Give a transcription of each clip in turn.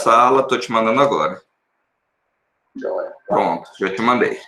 sala, estou te mandando agora. Pronto, já te mandei.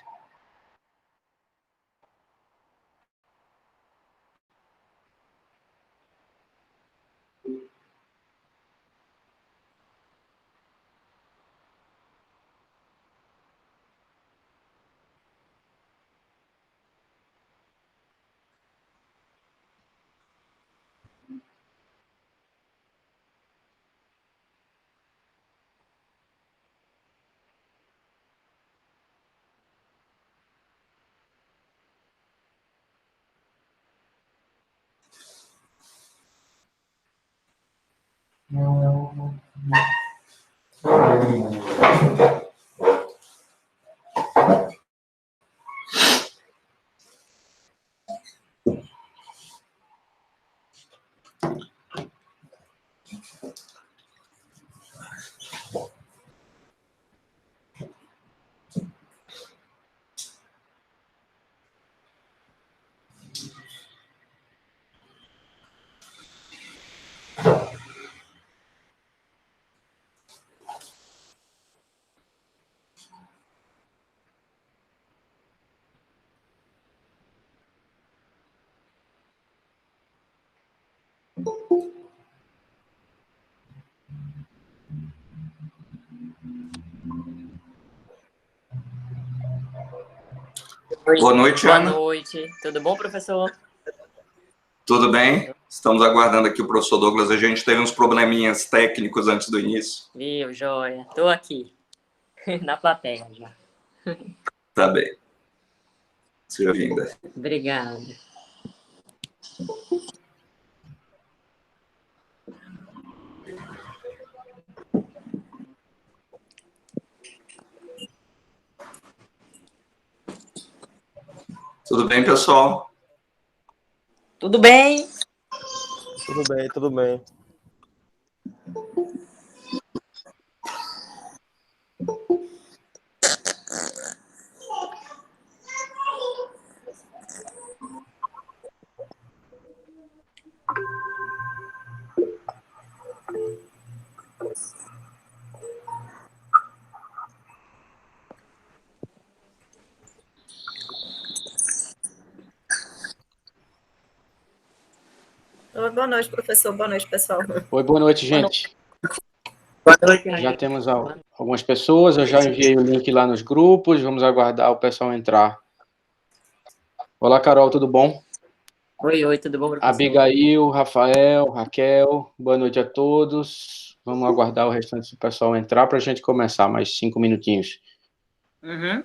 Boa noite, Ana. Boa noite. Tudo bom, professor? Tudo bem? Estamos aguardando aqui o professor Douglas. A gente teve uns probleminhas técnicos antes do início. Viu, joia. Estou aqui, na plateia já. Tá bem. Seja bem-vinda. Obrigada. Tudo bem, pessoal? Tudo bem? Tudo bem, tudo bem. Boa noite, professor. Boa noite, pessoal. Oi, boa noite, gente. Boa noite. Já temos algumas pessoas, eu já enviei o link lá nos grupos, vamos aguardar o pessoal entrar. Olá, Carol, tudo bom? Oi, tudo bom, professor? Abigail, Rafael, Raquel, boa noite a todos. Vamos aguardar o restante do pessoal entrar para a gente começar, mais 5 minutinhos. Uhum.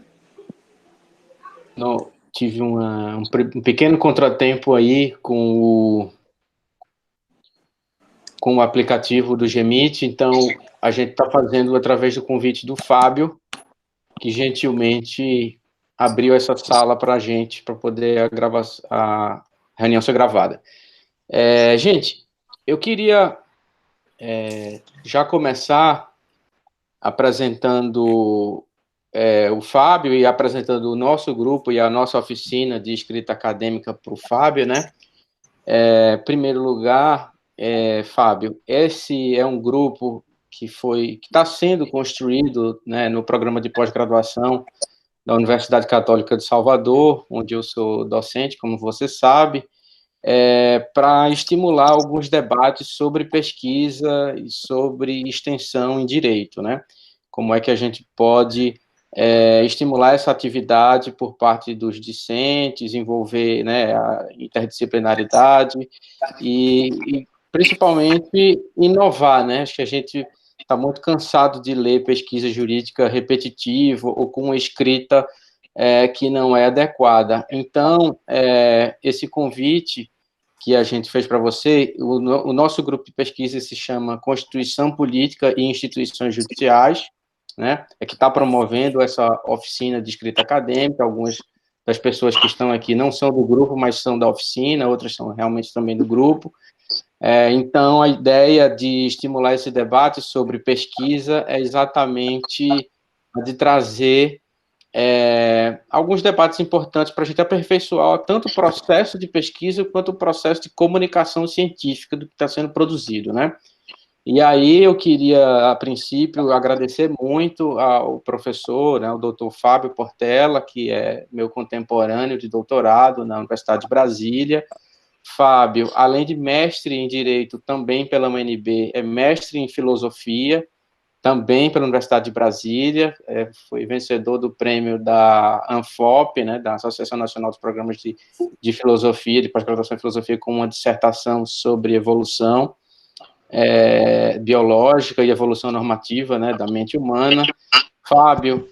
Tive um pequeno contratempo aí com o aplicativo do Gmeet, então a gente está fazendo através do convite do Fábio, que gentilmente abriu essa sala para a gente, para poder a reunião ser gravada. Gente, eu queria já começar apresentando o Fábio e apresentando o nosso grupo e a nossa oficina de escrita acadêmica para o Fábio, né? Em primeiro lugar, Fábio, esse é um grupo que está sendo construído, né, no programa de pós-graduação da Universidade Católica de Salvador, onde eu sou docente, como você sabe, para estimular alguns debates sobre pesquisa e sobre extensão em direito, né? Como é que a gente pode estimular essa atividade por parte dos discentes, envolver, né, a interdisciplinaridade e principalmente inovar, né? Acho que a gente está muito cansado de ler pesquisa jurídica repetitiva ou com uma escrita que não é adequada. Então, esse convite que a gente fez para você, o nosso grupo de pesquisa se chama Constituição Política e Instituições Judiciais, né? Que está promovendo essa oficina de escrita acadêmica. Algumas das pessoas que estão aqui não são do grupo, mas são da oficina, outras são realmente também do grupo. Então, a ideia de estimular esse debate sobre pesquisa é exatamente a de trazer alguns debates importantes para a gente aperfeiçoar tanto o processo de pesquisa quanto o processo de comunicação científica do que está sendo produzido, né? E aí eu queria, a princípio, agradecer muito ao professor, né, o doutor Fábio Portela, que é meu contemporâneo de doutorado na Universidade de Brasília. Fábio, além de mestre em Direito também pela UNB, é mestre em Filosofia, também pela Universidade de Brasília, foi vencedor do prêmio da ANFOP, né, da Associação Nacional dos Programas de Filosofia, de pós-graduação em Filosofia, com uma dissertação sobre evolução biológica e evolução normativa, né, da mente humana. Fábio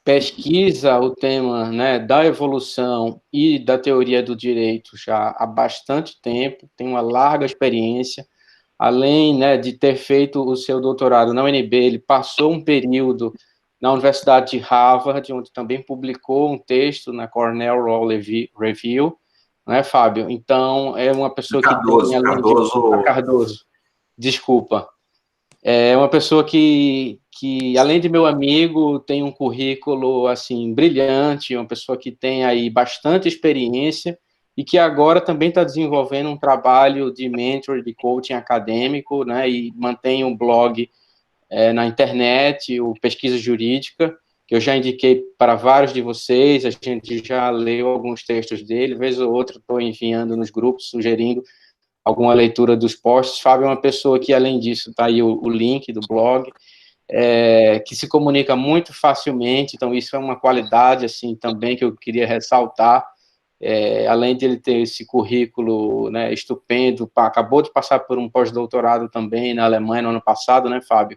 pesquisa o tema, né, da evolução e da teoria do direito já há bastante tempo, tem uma larga experiência. Além, né, de ter feito o seu doutorado na UNB, ele passou um período na Universidade de Harvard, onde também publicou um texto na Cornell Law Review, né, Fábio? Então, é uma pessoa que tem, além de... Cardoso, desculpa. É uma pessoa que, além de meu amigo, tem um currículo, assim, brilhante, uma pessoa que tem aí bastante experiência, e que agora também está desenvolvendo um trabalho de mentor, de coaching acadêmico, né, e mantém um blog na internet, o Pesquisa Jurídica, que eu já indiquei para vários de vocês, a gente já leu alguns textos dele, vez ou outra estou enviando nos grupos, sugerindo alguma leitura dos posts. Fábio é uma pessoa que, além disso, está aí o link do blog, que se comunica muito facilmente, então isso é uma qualidade, assim, também que eu queria ressaltar. Além de ele ter esse currículo, né, estupendo, acabou de passar por um pós-doutorado também na Alemanha no ano passado, né, Fábio?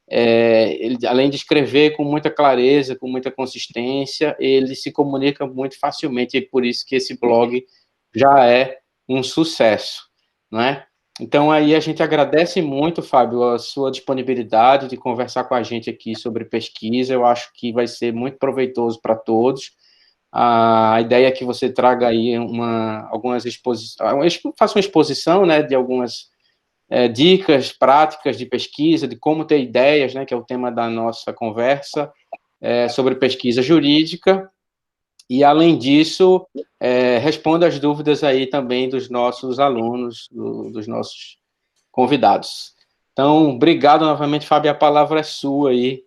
Ele, além de escrever com muita clareza, com muita consistência, ele se comunica muito facilmente, e por isso que esse blog já é um sucesso, né? Então, aí a gente agradece muito, Fábio, a sua disponibilidade de conversar com a gente aqui sobre pesquisa. Eu acho que vai ser muito proveitoso para todos. A ideia é que você traga aí algumas exposições, faça uma exposição, né, de algumas dicas práticas de pesquisa, de como ter ideias, né, que é o tema da nossa conversa, sobre pesquisa jurídica, e, além disso, responda as dúvidas aí também dos nossos alunos, dos nossos convidados. Então, obrigado novamente, Fábio, a palavra é sua aí.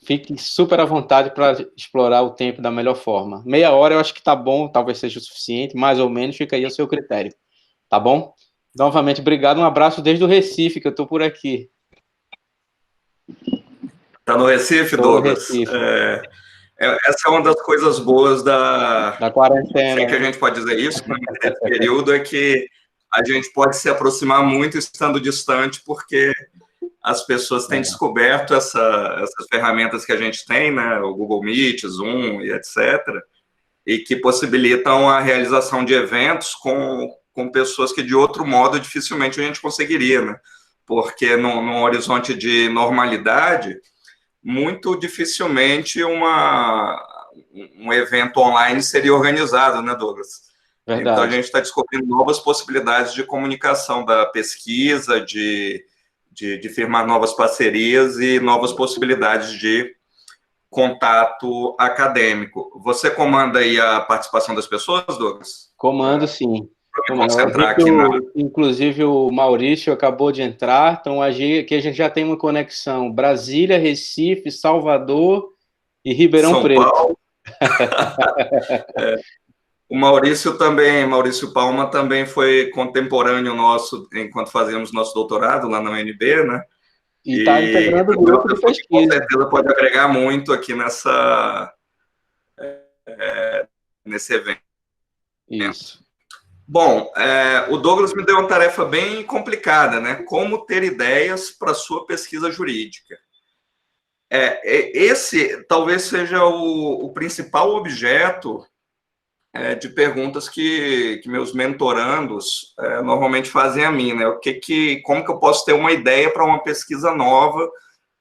Fique super à vontade para explorar o tempo da melhor forma. Meia hora eu acho que está bom, talvez seja o suficiente, mais ou menos, fica aí ao seu critério. Tá bom? Novamente, obrigado, um abraço desde o Recife, que eu estou por aqui. Está no Recife, Douglas? Essa é uma das coisas boas da quarentena. Sei que a gente pode dizer isso, né? Nesse período é que a gente pode se aproximar muito estando distante, porque as pessoas têm descoberto essas ferramentas que a gente tem, né? O Google Meet, Zoom e etc., e que possibilitam a realização de eventos com pessoas que, de outro modo, dificilmente a gente conseguiria, né? Porque num horizonte de normalidade, muito dificilmente um evento online seria organizado, né, Douglas? Verdade. Então, a gente está descobrindo novas possibilidades de comunicação da pesquisa, de firmar novas parcerias e novas possibilidades de contato acadêmico. Você comanda aí a participação das pessoas, Douglas? Comando, sim. Concentrar aqui Inclusive, o Maurício acabou de entrar, então aqui a gente já tem uma conexão Brasília, Recife, Salvador e Ribeirão Preto. São Paulo. O Maurício Palma também foi contemporâneo nosso enquanto fazíamos nosso doutorado lá na UNB, né? E está integrando o grupo de pesquisa. Com certeza pode agregar muito aqui nesse evento. Isso. Bom, o Douglas me deu uma tarefa bem complicada, né? Como ter ideias para sua pesquisa jurídica. Esse talvez seja o principal objeto de perguntas que meus mentorandos normalmente fazem a mim, né? Como que eu posso ter uma ideia para uma pesquisa nova,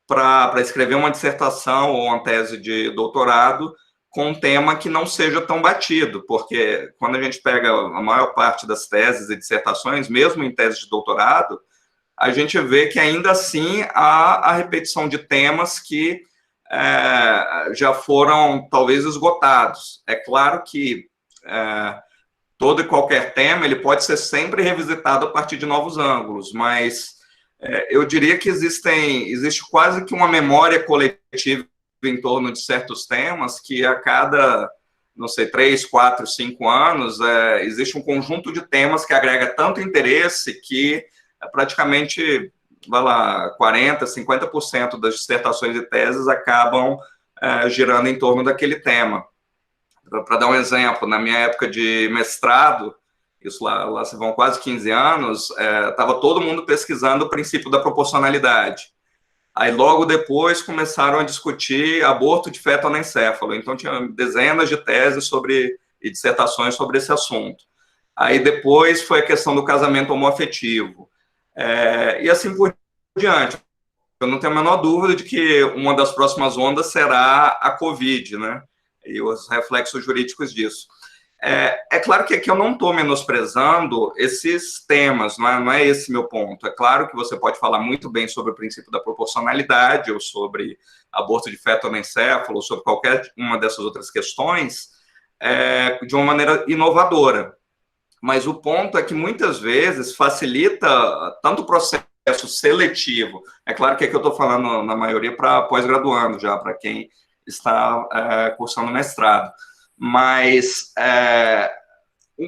para escrever uma dissertação ou uma tese de doutorado com um tema que não seja tão batido, porque quando a gente pega a maior parte das teses e dissertações, mesmo em tese de doutorado, a gente vê que ainda assim há a repetição de temas que já foram talvez esgotados. É claro que todo e qualquer tema, ele pode ser sempre revisitado a partir de novos ângulos, mas eu diria que existe quase que uma memória coletiva em torno de certos temas, que a cada, não sei, 3, 4, 5 anos, existe um conjunto de temas que agrega tanto interesse que praticamente, vai lá, 40%, 50% das dissertações e teses acabam girando em torno daquele tema. Para dar um exemplo, na minha época de mestrado, isso lá se vão quase 15 anos, estava todo mundo pesquisando o princípio da proporcionalidade. Aí, logo depois, começaram a discutir aborto de feto anencéfalo. Então, tinha dezenas de teses e dissertações sobre esse assunto. Aí, depois, foi a questão do casamento homoafetivo. E assim por diante. Eu não tenho a menor dúvida de que uma das próximas ondas será a Covid, né? E os reflexos jurídicos disso. É claro que aqui eu não estou menosprezando esses temas, não é esse meu ponto. É claro que você pode falar muito bem sobre o princípio da proporcionalidade, ou sobre aborto de feto anencéfalo, ou sobre qualquer uma dessas outras questões, de uma maneira inovadora. Mas o ponto é que muitas vezes facilita tanto o processo seletivo. É claro que aqui eu estou falando, na maioria, para pós-graduando já, para quem está cursando mestrado. Mas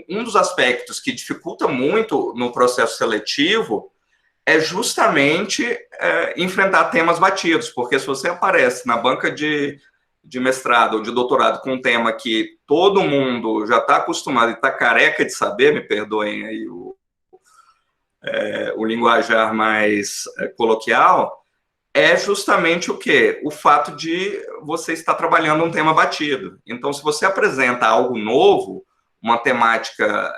um dos aspectos que dificulta muito no processo seletivo é justamente enfrentar temas batidos, porque se você aparece na banca de mestrado ou de doutorado com um tema que todo mundo já está acostumado e está careca de saber, me perdoem aí o linguajar mais coloquial, é justamente o quê? O fato de você estar trabalhando um tema batido. Então, se você apresenta algo novo, uma temática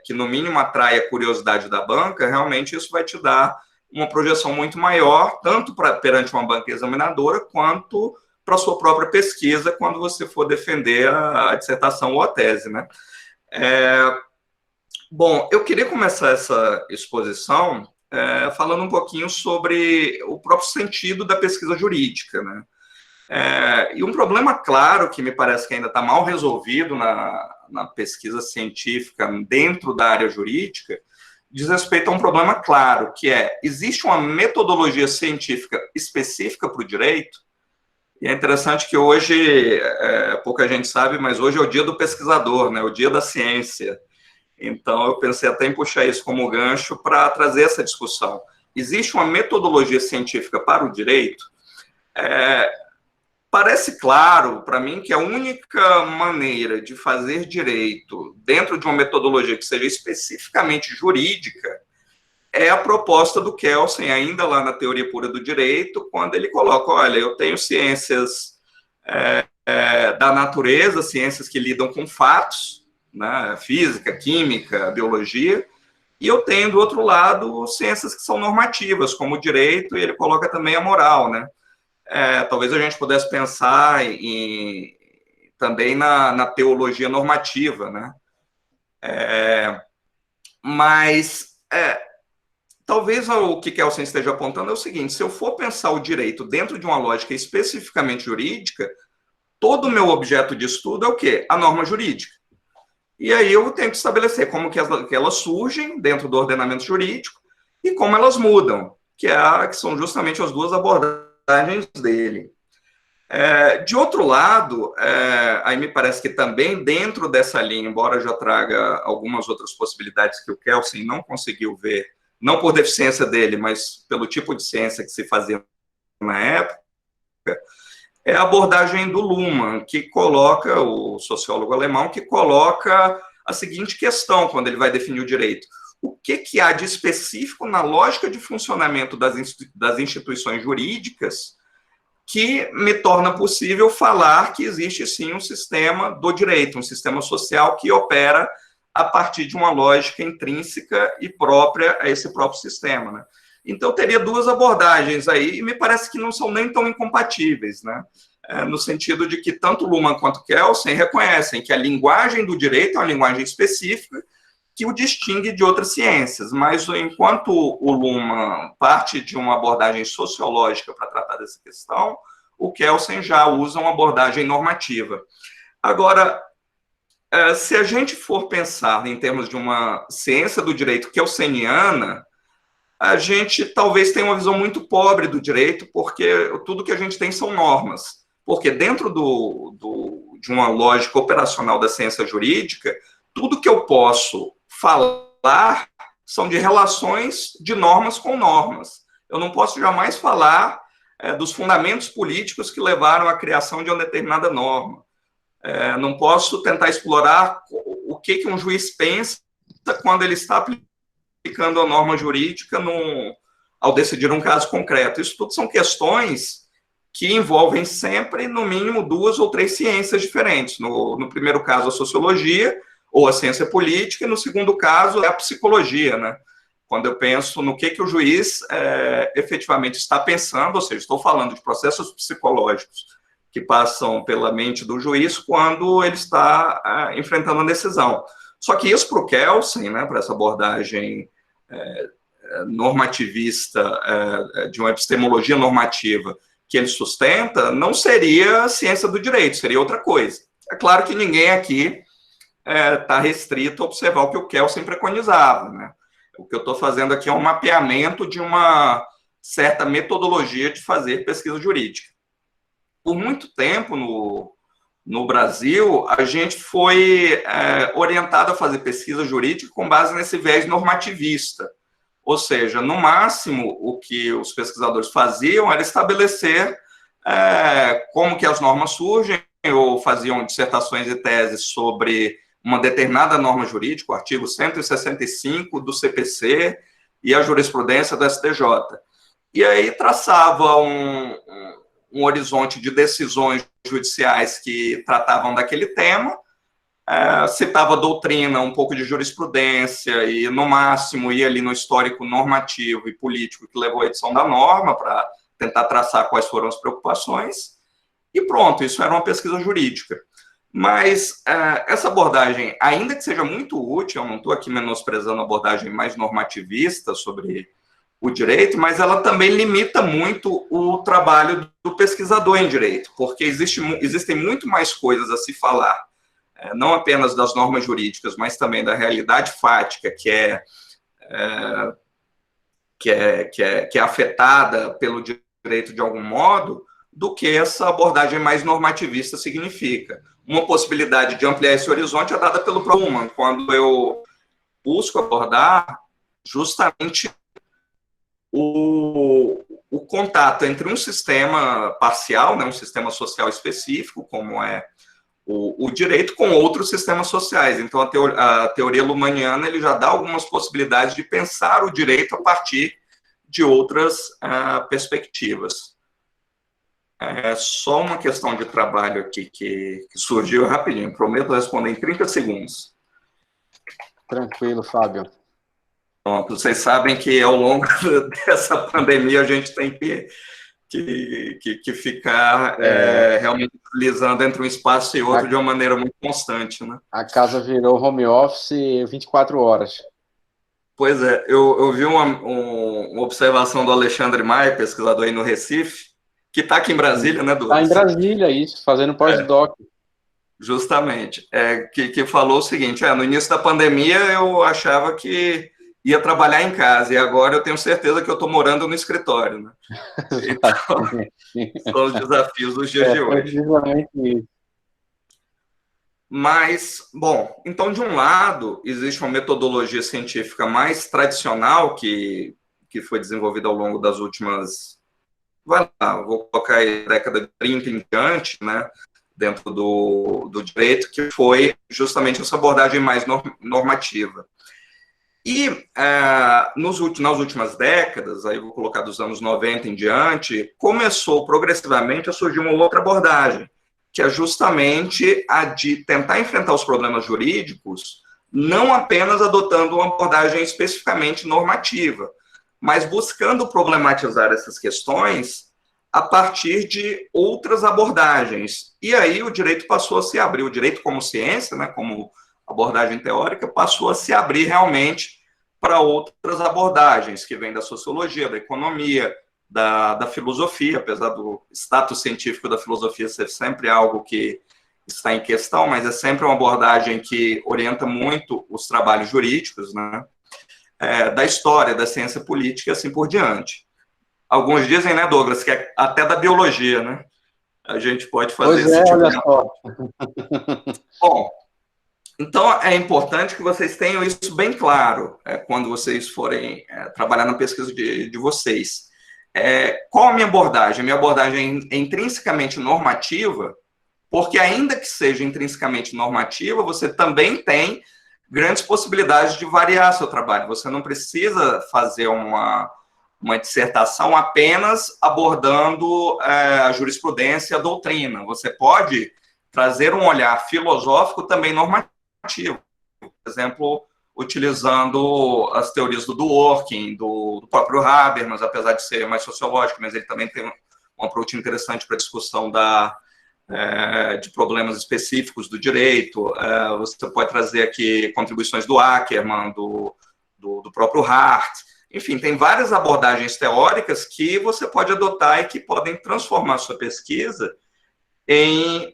que, no mínimo, atrai a curiosidade da banca, realmente isso vai te dar uma projeção muito maior, tanto perante uma banca examinadora, quanto para a sua própria pesquisa, quando você for defender a dissertação ou a tese, né? Bom, eu queria começar essa exposição falando um pouquinho sobre o próprio sentido da pesquisa jurídica, né? E um problema claro que me parece que ainda está mal resolvido na pesquisa científica dentro da área jurídica diz respeito a um problema claro, que existe uma metodologia científica específica para o direito, e é interessante que hoje, pouca gente sabe, mas hoje é o dia do pesquisador, né? O dia da ciência. Então, eu pensei até em puxar isso como gancho para trazer essa discussão. Existe uma metodologia científica para o direito? Parece claro para mim que a única maneira de fazer direito dentro de uma metodologia que seja especificamente jurídica é a proposta do Kelsen, ainda lá na Teoria Pura do Direito, quando ele coloca, olha, eu tenho ciências da natureza, ciências que lidam com fatos, né, física, química, biologia, e eu tenho, do outro lado, ciências que são normativas, como o direito, e ele coloca também a moral, né? Talvez a gente pudesse pensar também na teologia normativa, né? Mas talvez o que Kelsen esteja apontando é o seguinte: se eu for pensar o direito dentro de uma lógica especificamente jurídica, todo o meu objeto de estudo é o quê? A norma jurídica. E aí eu tenho que estabelecer como que elas surgem dentro do ordenamento jurídico e como elas mudam, que são justamente as duas abordagens dele. De outro lado, aí me parece que também dentro dessa linha, embora já traga algumas outras possibilidades que o Kelsen não conseguiu ver, não por deficiência dele, mas pelo tipo de ciência que se fazia na época, é a abordagem do Luhmann, que coloca, o sociólogo alemão, que coloca a seguinte questão quando ele vai definir o direito. O que há de específico na lógica de funcionamento das instituições jurídicas que me torna possível falar que existe, sim, um sistema do direito, um sistema social que opera a partir de uma lógica intrínseca e própria a esse próprio sistema, né? Então, teria duas abordagens aí, e me parece que não são nem tão incompatíveis, né? No sentido de que tanto Luhmann quanto Kelsen reconhecem que a linguagem do direito é uma linguagem específica que o distingue de outras ciências, mas enquanto o Luhmann parte de uma abordagem sociológica para tratar dessa questão, o Kelsen já usa uma abordagem normativa. Agora, Se a gente for pensar em termos de uma ciência do direito keynesiana, a gente talvez tenha uma visão muito pobre do direito, porque tudo que a gente tem são normas. Porque dentro de uma lógica operacional da ciência jurídica, tudo que eu posso falar são de relações de normas com normas. Eu não posso jamais falar dos fundamentos políticos que levaram à criação de uma determinada norma. Não posso tentar explorar o que um juiz pensa quando ele está aplicando a norma jurídica ao decidir um caso concreto. Isso tudo são questões que envolvem sempre, no mínimo, 2 ou 3 ciências diferentes. No primeiro caso, a sociologia, ou a ciência política, e no segundo caso, a psicologia, né? Quando eu penso no que o juiz efetivamente está pensando, ou seja, estou falando de processos psicológicos que passam pela mente do juiz quando ele está enfrentando a decisão. Só que isso para o Kelsen, né, para essa abordagem normativista, de uma epistemologia normativa que ele sustenta, não seria ciência do direito, seria outra coisa. É claro que ninguém aqui está restrito a observar o que o Kelsen preconizava, né? O que eu estou fazendo aqui é um mapeamento de uma certa metodologia de fazer pesquisa jurídica. Por muito tempo, no Brasil, a gente foi orientado a fazer pesquisa jurídica com base nesse viés normativista. Ou seja, no máximo, o que os pesquisadores faziam era estabelecer como que as normas surgem, ou faziam dissertações e teses sobre uma determinada norma jurídica, o artigo 165 do CPC e a jurisprudência do STJ. E aí traçava um horizonte de decisões judiciais que tratavam daquele tema, citava doutrina, um pouco de jurisprudência e, no máximo, ia ali no histórico normativo e político que levou à edição da norma para tentar traçar quais foram as preocupações, e pronto, isso era uma pesquisa jurídica. Mas essa abordagem, ainda que seja muito útil, eu não estou aqui menosprezando a abordagem mais normativista sobre o direito, mas ela também limita muito o trabalho do pesquisador em direito, porque existem muito mais coisas a se falar, não apenas das normas jurídicas, mas também da realidade fática, que é afetada pelo direito de algum modo, do que essa abordagem mais normativista significa. Uma possibilidade de ampliar esse horizonte é dada pelo Proman, quando eu busco abordar justamente o contato entre um sistema parcial, né, um sistema social específico, como é o direito, com outros sistemas sociais. Então, a teoria lumaniana ele já dá algumas possibilidades de pensar o direito a partir de outras perspectivas. É só uma questão de trabalho aqui que surgiu rapidinho. Prometo responder em 30 segundos. Tranquilo, Fábio. Pronto, vocês sabem que ao longo dessa pandemia a gente tem que ficar realmente utilizando entre um espaço e outro de uma maneira muito constante, né? A casa virou home office 24 horas. Pois é, eu vi uma observação do Alexandre Maia, pesquisador aí no Recife, que está aqui em Brasília, né, Douglas? Está em Brasília, isso, fazendo pós-doc. Justamente, que falou o seguinte, no início da pandemia eu achava que ia trabalhar em casa, e agora eu tenho certeza que eu estou morando no escritório, né? Então, são os desafios dos dias de hoje. Precisamente isso. Mas, bom, então, de um lado, existe uma metodologia científica mais tradicional que foi desenvolvida ao longo das últimas... vou colocar aí a década de 30 em diante, né, dentro do direito, que foi justamente essa abordagem mais normativa. E nas últimas décadas, aí vou colocar dos anos 90 em diante, começou progressivamente a surgir uma outra abordagem, que é justamente a de tentar enfrentar os problemas jurídicos, não apenas adotando uma abordagem especificamente normativa, mas buscando problematizar essas questões a partir de outras abordagens. E aí o direito passou a se abrir, o direito como ciência, né, como abordagem teórica, passou a se abrir realmente para outras abordagens, que vêm da sociologia, da economia, da filosofia, apesar do status científico da filosofia ser sempre algo que está em questão, mas é sempre uma abordagem que orienta muito os trabalhos jurídicos, né, da história, da ciência política e assim por diante. Alguns dizem, né, Douglas, que é até da biologia, né? A gente pode fazer esse tipo olha de... só. Bom, então é importante que vocês tenham isso bem claro quando vocês forem trabalhar na pesquisa de vocês. Qual a minha abordagem? A minha abordagem é intrinsecamente normativa, porque ainda que seja intrinsecamente normativa, você também tem grandes possibilidades de variar seu trabalho. Você não precisa fazer uma dissertação apenas abordando a jurisprudência e a doutrina. Você pode trazer um olhar filosófico também normativo. Por exemplo, utilizando as teorias do Dworkin, do próprio Habermas, apesar de ser mais sociológico, mas ele também tem um approach interessante para a discussão de problemas específicos do direito. Você pode trazer aqui contribuições do Ackermann, do próprio Hart. Enfim, tem várias abordagens teóricas que você pode adotar e que podem transformar a sua pesquisa em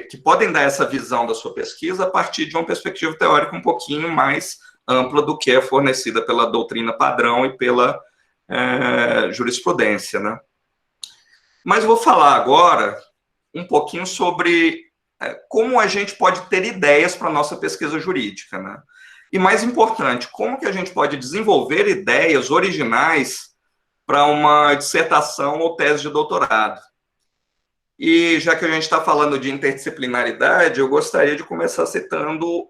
que podem dar essa visão da sua pesquisa a partir de uma perspectiva teórica um pouquinho mais ampla do que é fornecida pela doutrina padrão e pela jurisprudência, né? Mas eu vou falar agora um pouquinho sobre como a gente pode ter ideias para a nossa pesquisa jurídica, né? E mais importante, como que a gente pode desenvolver ideias originais para uma dissertação ou tese de doutorado. E já que a gente está falando de interdisciplinaridade, eu gostaria de começar citando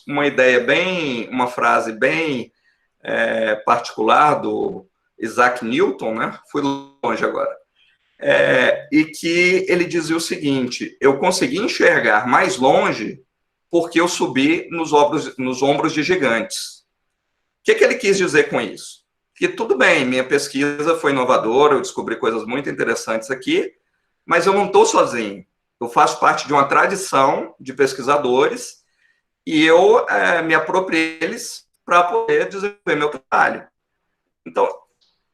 uma frase bem particular do Isaac Newton, né? Fui longe agora. E que ele dizia o seguinte: eu consegui enxergar mais longe porque eu subi nos ombros de gigantes. O que ele quis dizer com isso? Que tudo bem, minha pesquisa foi inovadora, eu descobri coisas muito interessantes aqui, mas eu não estou sozinho. Eu faço parte de uma tradição de pesquisadores e eu me apropriei deles para poder desenvolver meu trabalho. Então,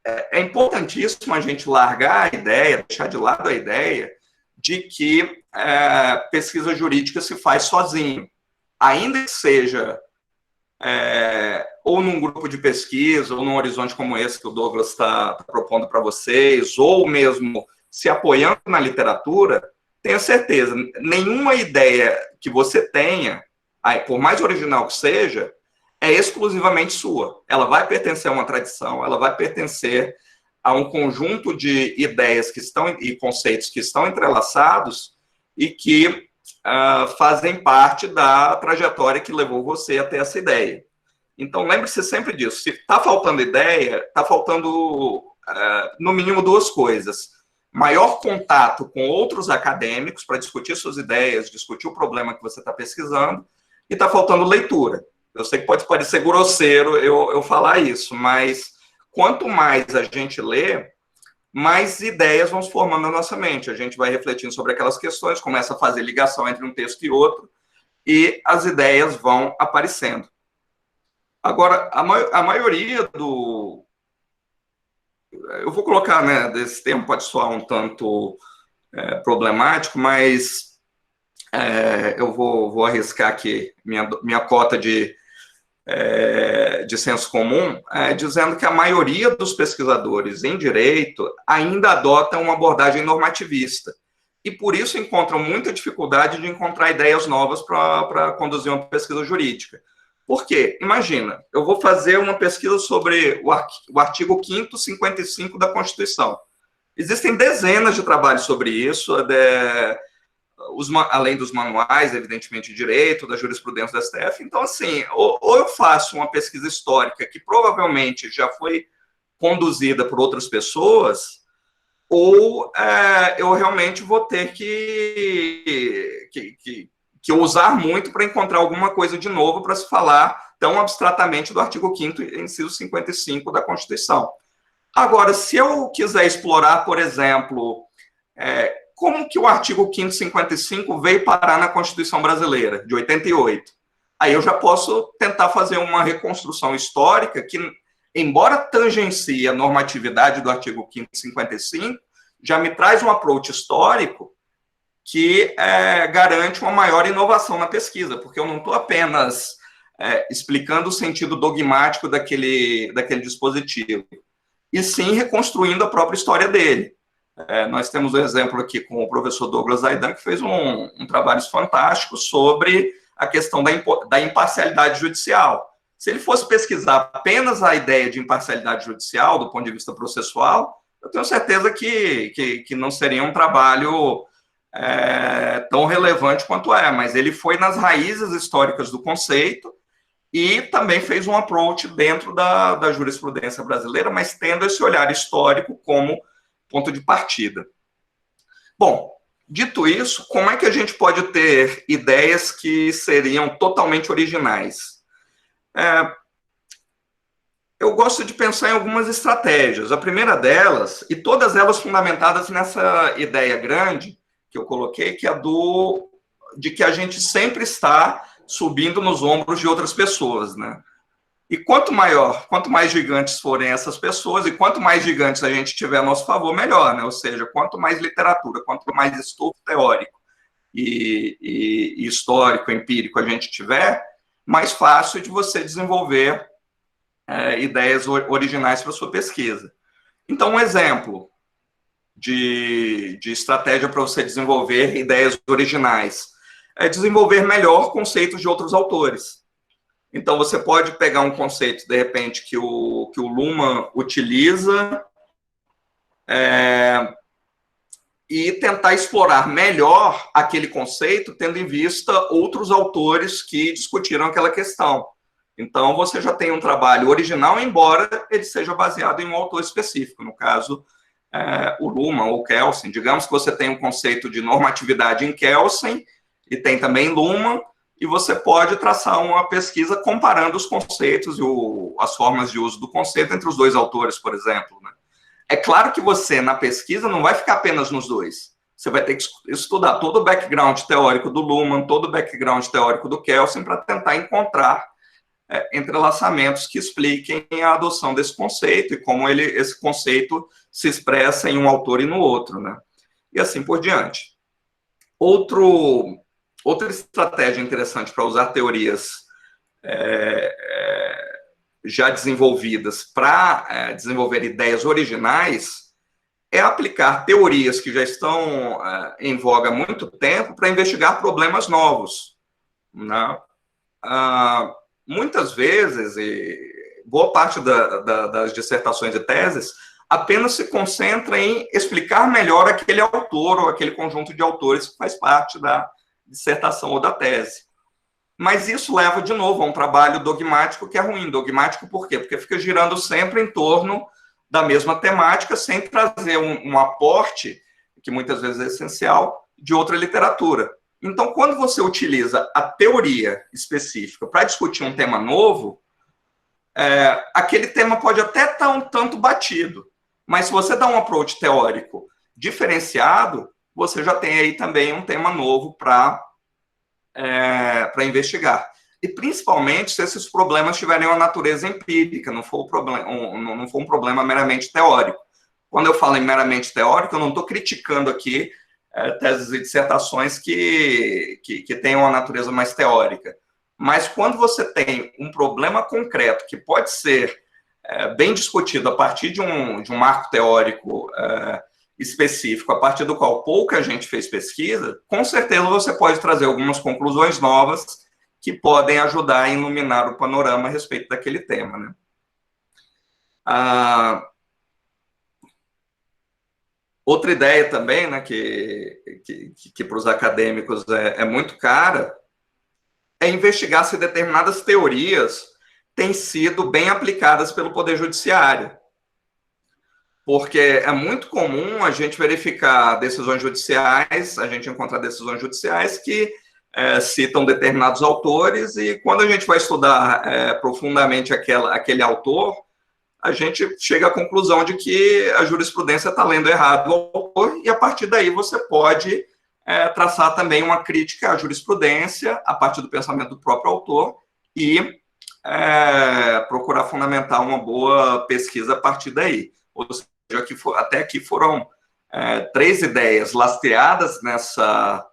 é importantíssimo a gente largar a ideia, deixar de lado a ideia de que pesquisa jurídica se faz sozinho. Ainda que seja ou num grupo de pesquisa, ou num horizonte como esse que o Douglas está propondo para vocês, ou mesmo se apoiando na literatura, tenha certeza, nenhuma ideia que você tenha, por mais original que seja, é exclusivamente sua. Ela vai pertencer a uma tradição, ela vai pertencer a um conjunto de ideias e conceitos que estão entrelaçados e que fazem parte da trajetória que levou você até essa ideia. Então, lembre-se sempre disso. Se está faltando ideia, está faltando, no mínimo, duas coisas. Maior contato com outros acadêmicos para discutir suas ideias, discutir o problema que você está pesquisando, e está faltando leitura. Eu sei que pode parecer grosseiro eu falar isso, mas quanto mais a gente lê, mais ideias vão se formando na nossa mente. A gente vai refletindo sobre aquelas questões, começa a fazer ligação entre um texto e outro, e as ideias vão aparecendo. Agora, a maioria do... Eu vou colocar, né, desse termo pode soar um tanto problemático, mas eu vou arriscar aqui minha cota de senso comum, dizendo que a maioria dos pesquisadores em direito ainda adotam uma abordagem normativista, e por isso encontram muita dificuldade de encontrar ideias novas para conduzir uma pesquisa jurídica. Por quê? Imagina, eu vou fazer uma pesquisa sobre o artigo 5º, 55 da Constituição. Existem dezenas de trabalhos sobre isso, além dos manuais, evidentemente, de direito, da jurisprudência da STF. Então, assim, ou eu faço uma pesquisa histórica que provavelmente já foi conduzida por outras pessoas, ou eu realmente vou ter que usar muito para encontrar alguma coisa de novo para se falar tão abstratamente do artigo 5º, inciso 55 da Constituição. Agora, se eu quiser explorar, por exemplo, como que o artigo 5º 55 veio parar na Constituição brasileira, de 88? Aí eu já posso tentar fazer uma reconstrução histórica que, embora tangencie a normatividade do artigo 5º 55, já me traz um approach histórico que garante uma maior inovação na pesquisa, porque eu não estou apenas explicando o sentido dogmático daquele dispositivo, e sim reconstruindo a própria história dele. Nós temos um exemplo aqui com o professor Douglas Zaidan, que fez um trabalho fantástico sobre a questão da imparcialidade judicial. Se ele fosse pesquisar apenas a ideia de imparcialidade judicial, do ponto de vista processual, eu tenho certeza que não seria um trabalho tão relevante quanto mas ele foi nas raízes históricas do conceito e também fez um approach dentro da jurisprudência brasileira, mas tendo esse olhar histórico como ponto de partida. Bom, dito isso, como é que a gente pode ter ideias que seriam totalmente originais? Eu gosto de pensar em algumas estratégias. A primeira delas, e todas elas fundamentadas nessa ideia grande que eu coloquei, que é de que a gente sempre está subindo nos ombros de outras pessoas, né? E quanto mais gigantes forem essas pessoas, e quanto mais gigantes a gente tiver a nosso favor, melhor, né? Ou seja, quanto mais literatura, quanto mais estudo teórico e histórico, empírico a gente tiver, mais fácil de você desenvolver ideias originais para a sua pesquisa. Então, um exemplo de estratégia para você desenvolver ideias originais é desenvolver melhor conceitos de outros autores. Então, você pode pegar um conceito, de repente, que o Luhmann utiliza e tentar explorar melhor aquele conceito, tendo em vista outros autores que discutiram aquela questão. Então, você já tem um trabalho original, embora ele seja baseado em um autor específico, no caso, o Luhmann ou Kelsen. Digamos que você tem um conceito de normatividade em Kelsen e tem também Luhmann, e você pode traçar uma pesquisa comparando os conceitos e as formas de uso do conceito entre os dois autores, por exemplo, né? É claro que você, na pesquisa, não vai ficar apenas nos dois. Você vai ter que estudar todo o background teórico do Luhmann, todo o background teórico do Kelsen, para tentar encontrar entrelaçamentos que expliquem a adoção desse conceito e como esse conceito se expressa em um autor e no outro, né? E assim por diante. Outra estratégia interessante para usar teorias já desenvolvidas para desenvolver ideias originais é aplicar teorias que já estão em voga há muito tempo para investigar problemas novos, né? Muitas vezes, boa parte das dissertações e teses apenas se concentra em explicar melhor aquele autor ou aquele conjunto de autores que faz parte da dissertação ou da tese. Mas isso leva, de novo, a um trabalho dogmático que é ruim. Dogmático por quê? Porque fica girando sempre em torno da mesma temática, sem trazer um aporte, que muitas vezes é essencial, de outra literatura. Então, quando você utiliza a teoria específica para discutir um tema novo, aquele tema pode até estar um tanto batido, mas se você dá um approach teórico diferenciado, você já tem aí também um tema novo para investigar. E, principalmente, se esses problemas tiverem uma natureza empírica, não for um problema meramente teórico. Quando eu falo em meramente teórico, eu não estou criticando aqui teses e dissertações que tenham uma natureza mais teórica. Mas quando você tem um problema concreto que pode ser bem discutido a partir de um marco teórico específico, a partir do qual pouca gente fez pesquisa, com certeza você pode trazer algumas conclusões novas que podem ajudar a iluminar o panorama a respeito daquele tema, né? Outra ideia também, né, que para os acadêmicos é muito cara, é investigar se determinadas teorias têm sido bem aplicadas pelo Poder Judiciário. Porque é muito comum a gente verificar decisões judiciais, a gente encontrar decisões judiciais que citam determinados autores, e quando a gente vai estudar profundamente aquele autor, a gente chega à conclusão de que a jurisprudência está lendo errado o autor, e a partir daí você pode traçar também uma crítica à jurisprudência a partir do pensamento do próprio autor e procurar fundamentar uma boa pesquisa a partir daí. Ou seja, até aqui foram 3 ideias lastreadas nessa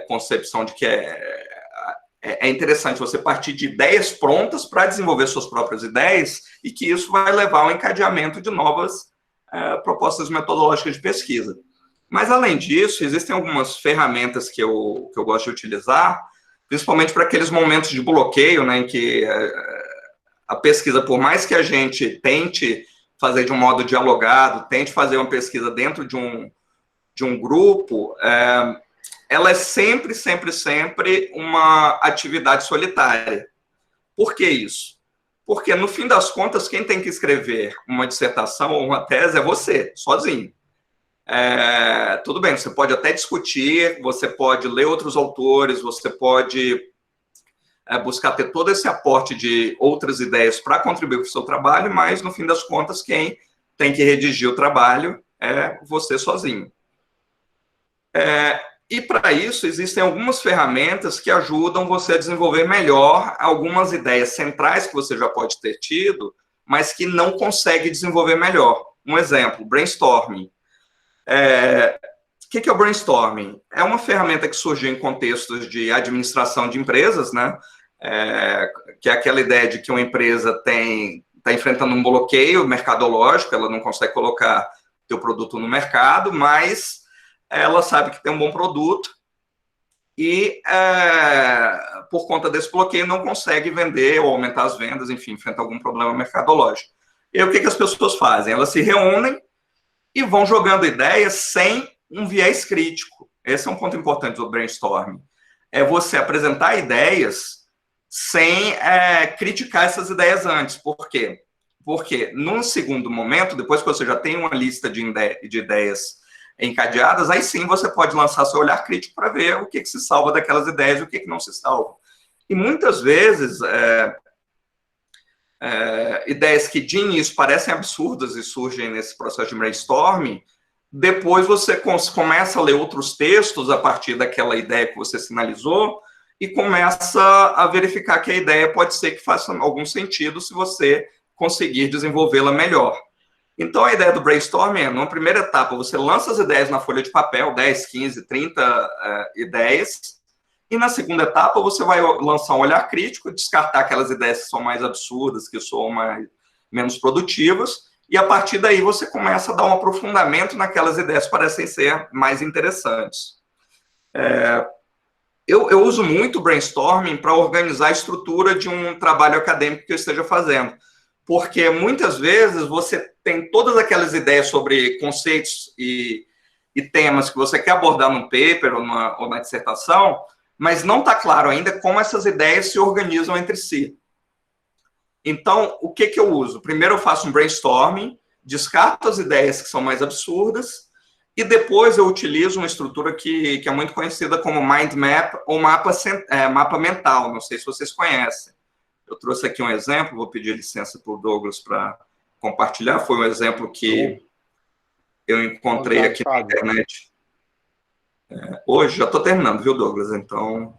concepção de que é interessante você partir de ideias prontas para desenvolver suas próprias ideias e que isso vai levar ao encadeamento de novas propostas metodológicas de pesquisa. Mas, além disso, existem algumas ferramentas que eu gosto de utilizar, principalmente para aqueles momentos de bloqueio, né, em que a pesquisa, por mais que a gente tente fazer de um modo dialogado, tente fazer uma pesquisa dentro de um grupo, ela é sempre uma atividade solitária. Por que isso? Porque, no fim das contas, quem tem que escrever uma dissertação ou uma tese é você, sozinho. Tudo bem, você pode até discutir, você pode ler outros autores, você pode buscar ter todo esse aporte de outras ideias para contribuir com o seu trabalho, mas, no fim das contas, quem tem que redigir o trabalho é você sozinho. E, para isso, existem algumas ferramentas que ajudam você a desenvolver melhor algumas ideias centrais que você já pode ter tido, mas que não consegue desenvolver melhor. Um exemplo, brainstorming. O que é o brainstorming? É uma ferramenta que surgiu em contextos de administração de empresas, né? Que é aquela ideia de que uma empresa está enfrentando um bloqueio mercadológico, ela não consegue colocar seu produto no mercado, mas ela sabe que tem um bom produto e, por conta desse bloqueio, não consegue vender ou aumentar as vendas, enfim, enfrenta algum problema mercadológico. E aí, o que as pessoas fazem? Elas se reúnem e vão jogando ideias sem um viés crítico. Esse é um ponto importante do brainstorming. É você apresentar ideias sem criticar essas ideias antes. Por quê? Porque, num segundo momento, depois que você já tem uma lista de ideias encadeadas, aí sim você pode lançar seu olhar crítico para ver o que se salva daquelas ideias e o que não se salva. E muitas vezes, ideias que de início parecem absurdas e surgem nesse processo de brainstorming, depois você começa a ler outros textos a partir daquela ideia que você sinalizou e começa a verificar que a ideia pode ser que faça algum sentido se você conseguir desenvolvê-la melhor. Então, a ideia do brainstorming é, numa primeira etapa, você lança as ideias na folha de papel, 10, 15, 30 ideias, e na segunda etapa você vai lançar um olhar crítico, descartar aquelas ideias que são mais absurdas, que são menos produtivas, e a partir daí você começa a dar um aprofundamento naquelas ideias que parecem ser mais interessantes. Eu uso muito o brainstorming para organizar a estrutura de um trabalho acadêmico que eu esteja fazendo, porque muitas vezes você tem todas aquelas ideias sobre conceitos e temas que você quer abordar num paper ou na dissertação, mas não está claro ainda como essas ideias se organizam entre si. Então, o que eu uso? Primeiro eu faço um brainstorming, descarto as ideias que são mais absurdas, e depois eu utilizo uma estrutura que é muito conhecida como mind map ou mapa mental, não sei se vocês conhecem. Eu trouxe aqui um exemplo, vou pedir licença para o Douglas para compartilhar. Foi um exemplo que eu encontrei aqui na internet. Hoje, já estou terminando, viu, Douglas? Então,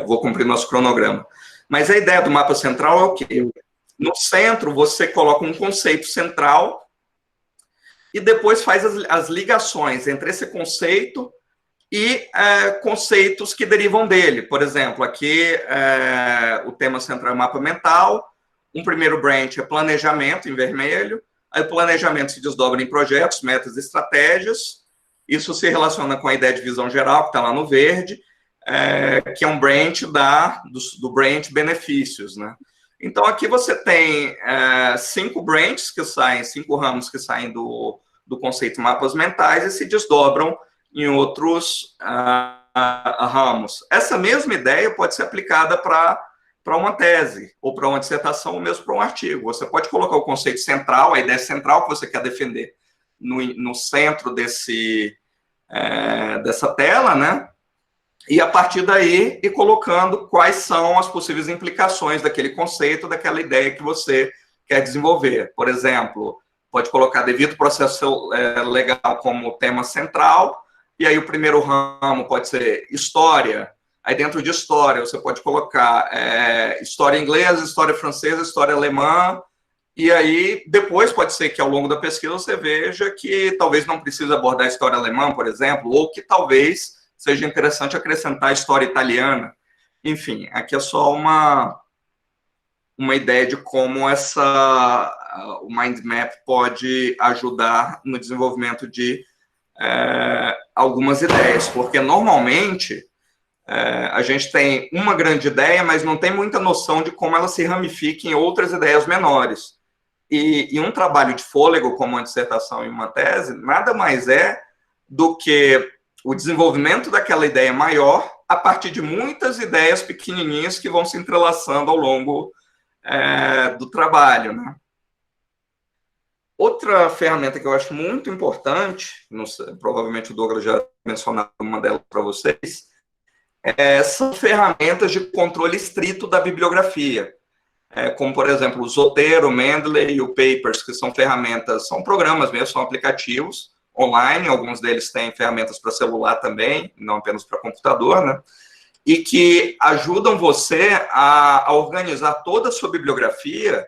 vou cumprir nosso cronograma. Mas a ideia do mapa central é o quê? No centro, você coloca um conceito central e depois faz as ligações entre esse conceito e conceitos que derivam dele. Por exemplo, aqui o tema central é mapa mental, um primeiro branch é planejamento, em vermelho, aí o planejamento se desdobra em projetos, metas e estratégias, isso se relaciona com a ideia de visão geral, que está lá no verde, que é um branch do branch benefícios, né? Então, aqui você tem 5 branches que saem, 5 ramos que saem do conceito mapas mentais e se desdobram em outros ramos. Essa mesma ideia pode ser aplicada para uma tese, ou para uma dissertação, ou mesmo para um artigo. Você pode colocar o conceito central, a ideia central que você quer defender no centro dessa tela, né? E a partir daí, ir colocando quais são as possíveis implicações daquele conceito, daquela ideia que você quer desenvolver. Por exemplo, pode colocar devido processo legal como tema central, e aí o primeiro ramo pode ser história. Aí dentro de história, você pode colocar história inglesa, história francesa, história alemã, E aí, depois, pode ser que ao longo da pesquisa você veja que talvez não precise abordar a história alemã, por exemplo, ou que talvez seja interessante acrescentar a história italiana. Enfim, aqui é só uma ideia de como o mind map pode ajudar no desenvolvimento de algumas ideias, porque normalmente a gente tem uma grande ideia, mas não tem muita noção de como ela se ramifica em outras ideias menores. E um trabalho de fôlego, como uma dissertação e uma tese, nada mais é do que o desenvolvimento daquela ideia maior a partir de muitas ideias pequenininhas que vão se entrelaçando ao longo do trabalho, né? Outra ferramenta que eu acho muito importante, não sei, provavelmente o Douglas já mencionou uma delas para vocês, são ferramentas de controle estrito da bibliografia, como, por exemplo, o Zotero, o Mendeley e o Papers, que são ferramentas, são programas mesmo, são aplicativos online, alguns deles têm ferramentas para celular também, não apenas para computador, né? E que ajudam você a organizar toda a sua bibliografia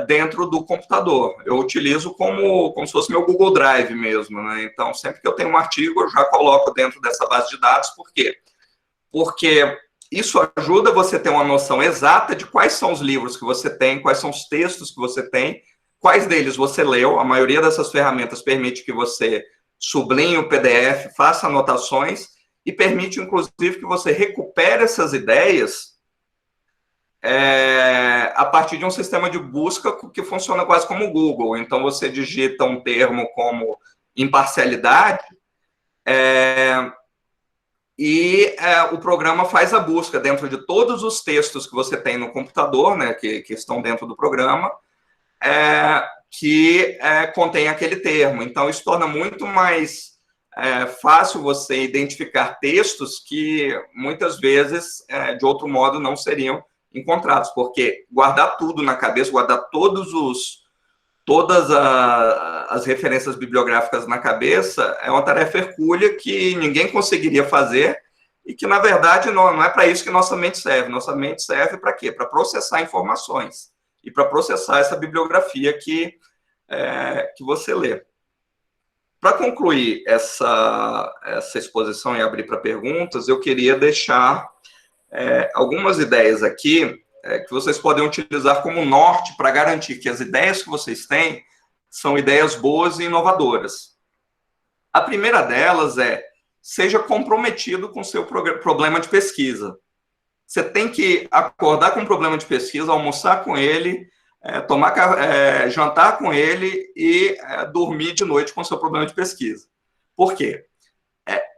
dentro do computador. Eu utilizo como se fosse meu Google Drive mesmo, né? Então, sempre que eu tenho um artigo, eu já coloco dentro dessa base de dados. Por quê? Porque isso ajuda você a ter uma noção exata de quais são os livros que você tem, quais são os textos que você tem, quais deles você leu. A maioria dessas ferramentas permite que você sublinhe o PDF, faça anotações e permite, inclusive, que você recupere essas ideias a partir de um sistema de busca que funciona quase como o Google. Então, você digita um termo como imparcialidade e o programa faz a busca dentro de todos os textos que você tem no computador, né, que estão dentro do programa, que contém aquele termo. Então, isso torna muito mais fácil você identificar textos que, muitas vezes, de outro modo, não seriam encontrados, porque guardar tudo na cabeça, guardar todas as referências bibliográficas na cabeça é uma tarefa hercúlea que ninguém conseguiria fazer e que, na verdade, não é para isso que nossa mente serve. Nossa mente serve para quê? Para processar informações e para processar essa bibliografia que você lê. Para concluir essa exposição e abrir para perguntas, eu queria deixar algumas ideias aqui que vocês podem utilizar como norte para garantir que as ideias que vocês têm são ideias boas e inovadoras. A primeira delas seja comprometido com o seu problema de pesquisa. Você tem que acordar com um problema de pesquisa, almoçar com ele, jantar com ele e dormir de noite com o seu problema de pesquisa. Por quê?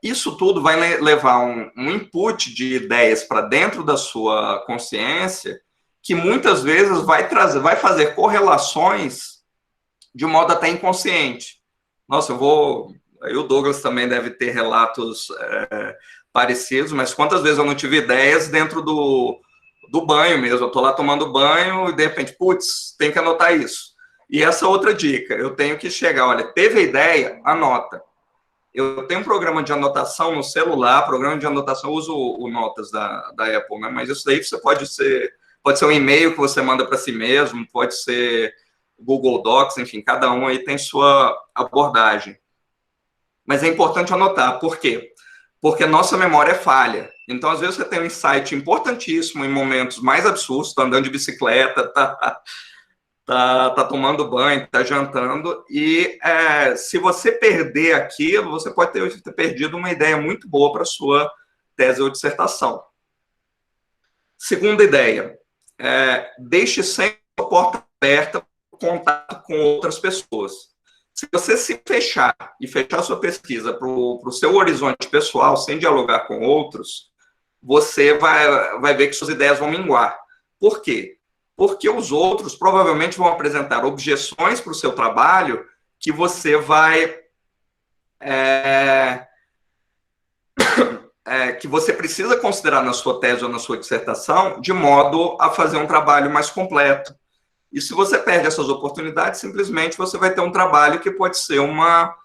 Isso tudo vai levar um input de ideias para dentro da sua consciência que muitas vezes vai fazer correlações de modo até inconsciente. Nossa, aí o Douglas também deve ter relatos parecidos, mas quantas vezes eu não tive ideias dentro do banho mesmo? Eu estou lá tomando banho e de repente, putz, tem que anotar isso. E essa outra dica, eu tenho que chegar, olha, teve a ideia, anota. Eu tenho um programa de anotação no celular, programa de anotação, eu uso o Notas da Apple, né? Mas isso daí pode ser um e-mail que você manda para si mesmo, pode ser Google Docs, enfim, cada um aí tem sua abordagem. Mas é importante anotar, por quê? Porque a nossa memória é falha. Então, às vezes, você tem um insight importantíssimo em momentos mais absurdos, está andando de bicicleta, tá tomando banho, tá jantando, e se você perder aquilo, você pode ter perdido uma ideia muito boa para a sua tese ou dissertação. Segunda ideia, deixe sempre a porta aberta para contato com outras pessoas. Se você se fechar e fechar sua pesquisa para o seu horizonte pessoal, sem dialogar com outros, você vai ver que suas ideias vão minguar. Por quê? Porque os outros provavelmente vão apresentar objeções para o seu trabalho que você que você precisa considerar na sua tese ou na sua dissertação, de modo a fazer um trabalho mais completo. E se você perde essas oportunidades, simplesmente você vai ter um trabalho que pode ser uma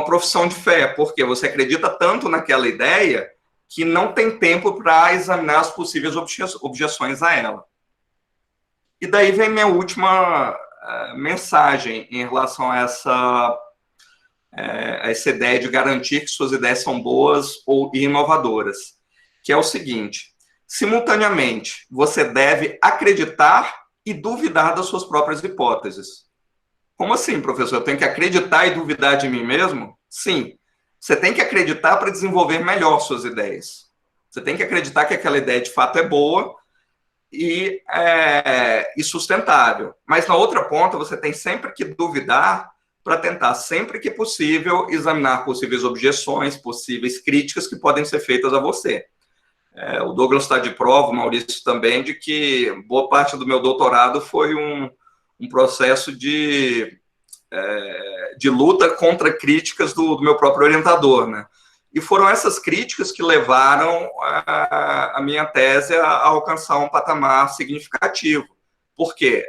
profissão de fé, porque você acredita tanto naquela ideia que não tem tempo para examinar as possíveis objeções a ela. E daí vem minha última mensagem em relação a essa ideia de garantir que suas ideias são boas ou inovadoras, que é o seguinte: simultaneamente, você deve acreditar e duvidar das suas próprias hipóteses. Como assim, professor? Eu tenho que acreditar e duvidar de mim mesmo? Sim. Você tem que acreditar para desenvolver melhor suas ideias. Você tem que acreditar que aquela ideia de fato é boa e sustentável. Mas na outra ponta, você tem sempre que duvidar para tentar, sempre que possível, examinar possíveis objeções, possíveis críticas que podem ser feitas a você. O Douglas está de prova, o Maurício também, de que boa parte do meu doutorado foi um processo de luta contra críticas do meu próprio orientador, né? E foram essas críticas que levaram a minha tese a alcançar um patamar significativo. Por quê?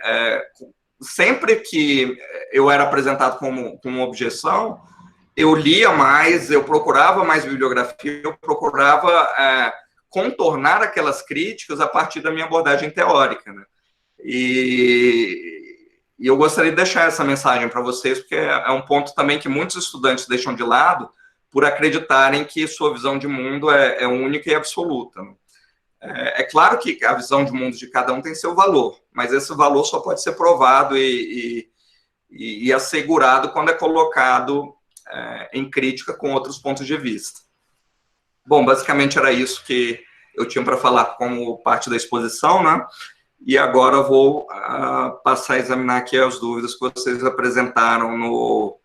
Sempre que eu era apresentado com uma objeção, eu lia mais, eu procurava mais bibliografia, eu procurava contornar aquelas críticas a partir da minha abordagem teórica, né? E eu gostaria de deixar essa mensagem para vocês, porque é um ponto também que muitos estudantes deixam de lado por acreditarem que sua visão de mundo é única e absoluta, né? É claro que a visão de mundo de cada um tem seu valor, mas esse valor só pode ser provado e assegurado quando é colocado em crítica com outros pontos de vista. Bom, basicamente era isso que eu tinha para falar como parte da exposição, né? E agora eu vou passar a examinar aqui as dúvidas que vocês apresentaram no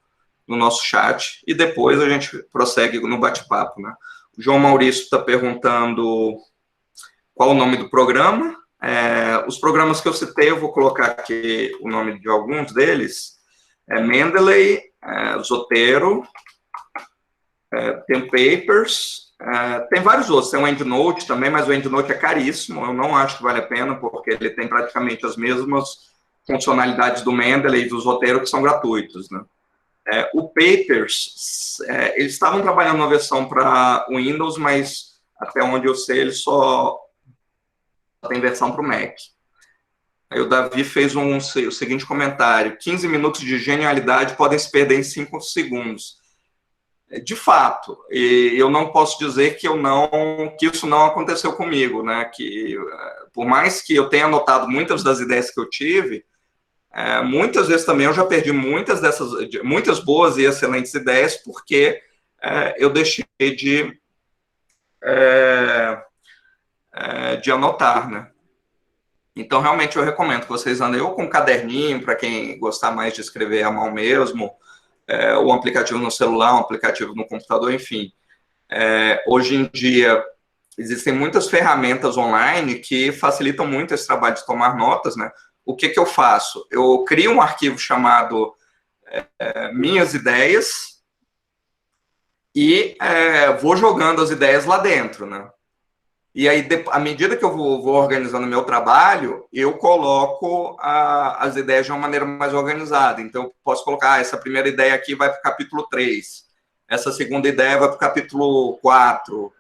nosso chat, e depois a gente prossegue no bate-papo, né? O João Maurício está perguntando qual o nome do programa. Os programas que eu citei, eu vou colocar aqui o nome de alguns deles. Mendeley, Zotero, tem Papers, tem vários outros, tem o EndNote também, mas o EndNote é caríssimo, eu não acho que vale a pena, porque ele tem praticamente as mesmas funcionalidades do Mendeley e do Zotero, que são gratuitos, né? O Papers, eles estavam trabalhando uma versão para o Windows, mas até onde eu sei, ele só tem versão para o Mac. Aí o Davi fez o seguinte comentário: 15 minutos de genialidade podem se perder em 5 segundos. De fato, eu não posso dizer que isso não aconteceu comigo, né? Que, por mais que eu tenha anotado muitas das ideias que eu tive, muitas vezes também eu já perdi muitas boas e excelentes ideias, porque eu deixei de anotar, né? Então, realmente, eu recomendo que vocês andem ou com um caderninho, para quem gostar mais de escrever à mão mesmo, ou um aplicativo no celular, um aplicativo no computador, enfim. Hoje em dia, existem muitas ferramentas online que facilitam muito esse trabalho de tomar notas, né? O que eu faço? Eu crio um arquivo chamado Minhas Ideias e vou jogando as ideias lá dentro, né? E aí, à medida que eu vou organizando o meu trabalho, eu coloco as ideias de uma maneira mais organizada. Então, eu posso colocar, essa primeira ideia aqui vai para o capítulo 3, essa segunda ideia vai para o capítulo 4,